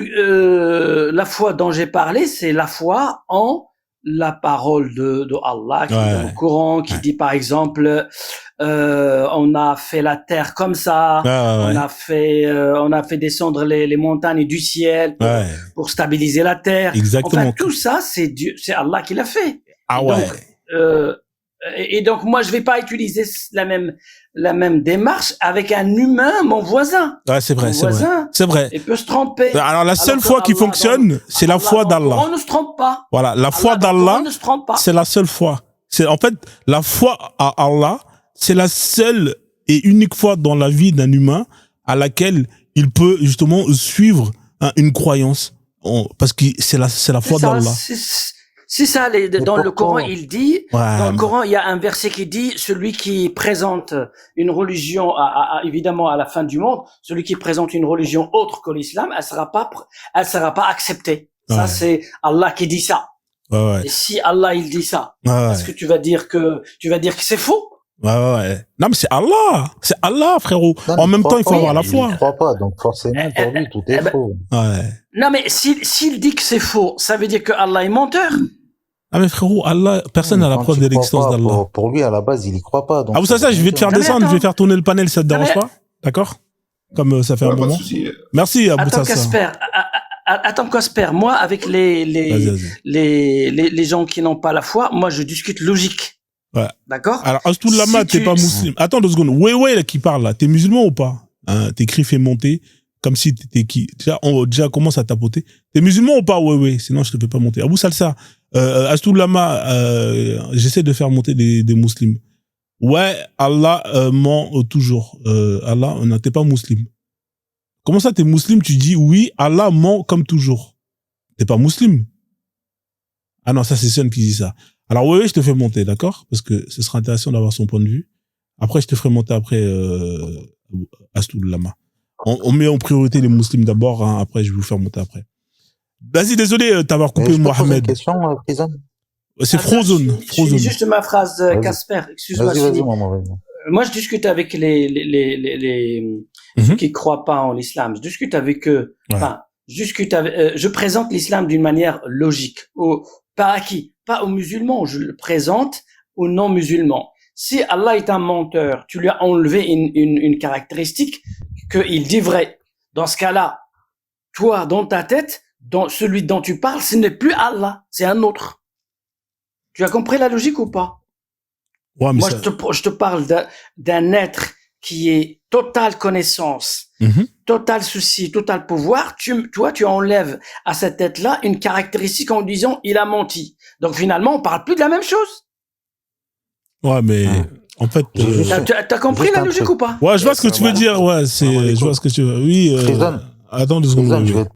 La foi dont j'ai parlé, c'est la foi en la parole de Allah qui est dans le Coran, qui dit par exemple, on a fait la terre comme ça, on a fait descendre les montagnes du ciel pour stabiliser la terre. Exactement. Enfin, tout ça, c'est Allah qui l'a fait. Et donc, moi, je vais pas utiliser la même démarche avec un humain, mon voisin. Ouais, c'est vrai. Il peut se tromper. Alors, la seule foi qui fonctionne, c'est la foi d'Allah. On ne se trompe pas. Voilà. La foi d'Allah, c'est la seule foi. En fait, la foi à Allah, c'est la seule et unique foi dans la vie d'un humain à laquelle il peut, justement, suivre une croyance. Parce que c'est la foi d'Allah. C'est ça, dans le Coran, il dit, dans le Coran, il y a un verset qui dit, celui qui présente une religion, évidemment, à la fin du monde, celui qui présente une religion autre que l'islam, elle sera pas acceptée. Ça, c'est Allah qui dit ça. Et si Allah, il dit ça, est-ce que tu vas dire que c'est faux? Non, mais c'est Allah, frérot. Non, en même temps, il faut avoir la foi. Il ne croit pas, donc forcément, pour lui, tout est faux. Non, mais s'il dit que c'est faux, ça veut dire que Allah est menteur. Ah, mais frérot, Allah, personne n'a la preuve de l'existence d'Allah. Pour lui, à la base, il y croit pas. Donc vous savez ça, je vais te faire descendre, je vais faire tourner le panel, ça te dérange pas? D'accord? Comme ça fait un moment. Merci, Abou Sassa. Attends, Casper, moi, avec les gens qui n'ont pas la foi, moi, je discute logique. Ouais. D'accord? Alors, Astoulama, t'es pas musulman. Attends 2 secondes. Là, qui parle, là. T'es musulman ou pas? Tes cris fait monter. Comme si t'étais qui? Déjà, on commence à tapoter. T'es musulman ou pas? Sinon, je te fais pas monter. Abou Salsa, Astoulama, j'essaie de faire monter des musulmans. Allah ment toujours. Allah, t'es pas musulman. Comment ça, t'es musulman? Tu dis oui, Allah ment comme toujours. T'es pas musulman. Ah non, ça, c'est Sun qui dit ça. Alors, je te fais monter, d'accord? Parce que ce sera intéressant d'avoir son point de vue. Après, je te ferai monter après, Astoulama. On met en priorité les musulmans d'abord, après, je vais vous faire monter après. Vas-y, désolé d'avoir coupé Mohamed. Une question, Prison? C'est Frozone. Je juste ma phrase, Casper. Excuse-moi. Vas-y, moi, je discute avec ceux qui croient pas en l'islam. Je discute avec eux. Enfin, je présente l'islam d'une manière logique. Pas à qui? Pas aux musulmans. Je le présente aux non-musulmans. Si Allah est un menteur, tu lui as enlevé une caractéristique qu'il dit vrai. Dans ce cas-là, toi, dans ta tête, celui dont tu parles, ce n'est plus Allah, c'est un autre. Tu as compris la logique ou pas? Moi, je te parle d'un être qui est totale connaissance, total souci, total pouvoir. Toi, tu enlèves à cette être-là une caractéristique en disant il a menti. Donc finalement, on parle plus de la même chose. Mais en fait, t'as compris la logique ou pas? Je vois ce que tu veux dire. Je vois ce que tu veux. Oui. Attends 2 secondes.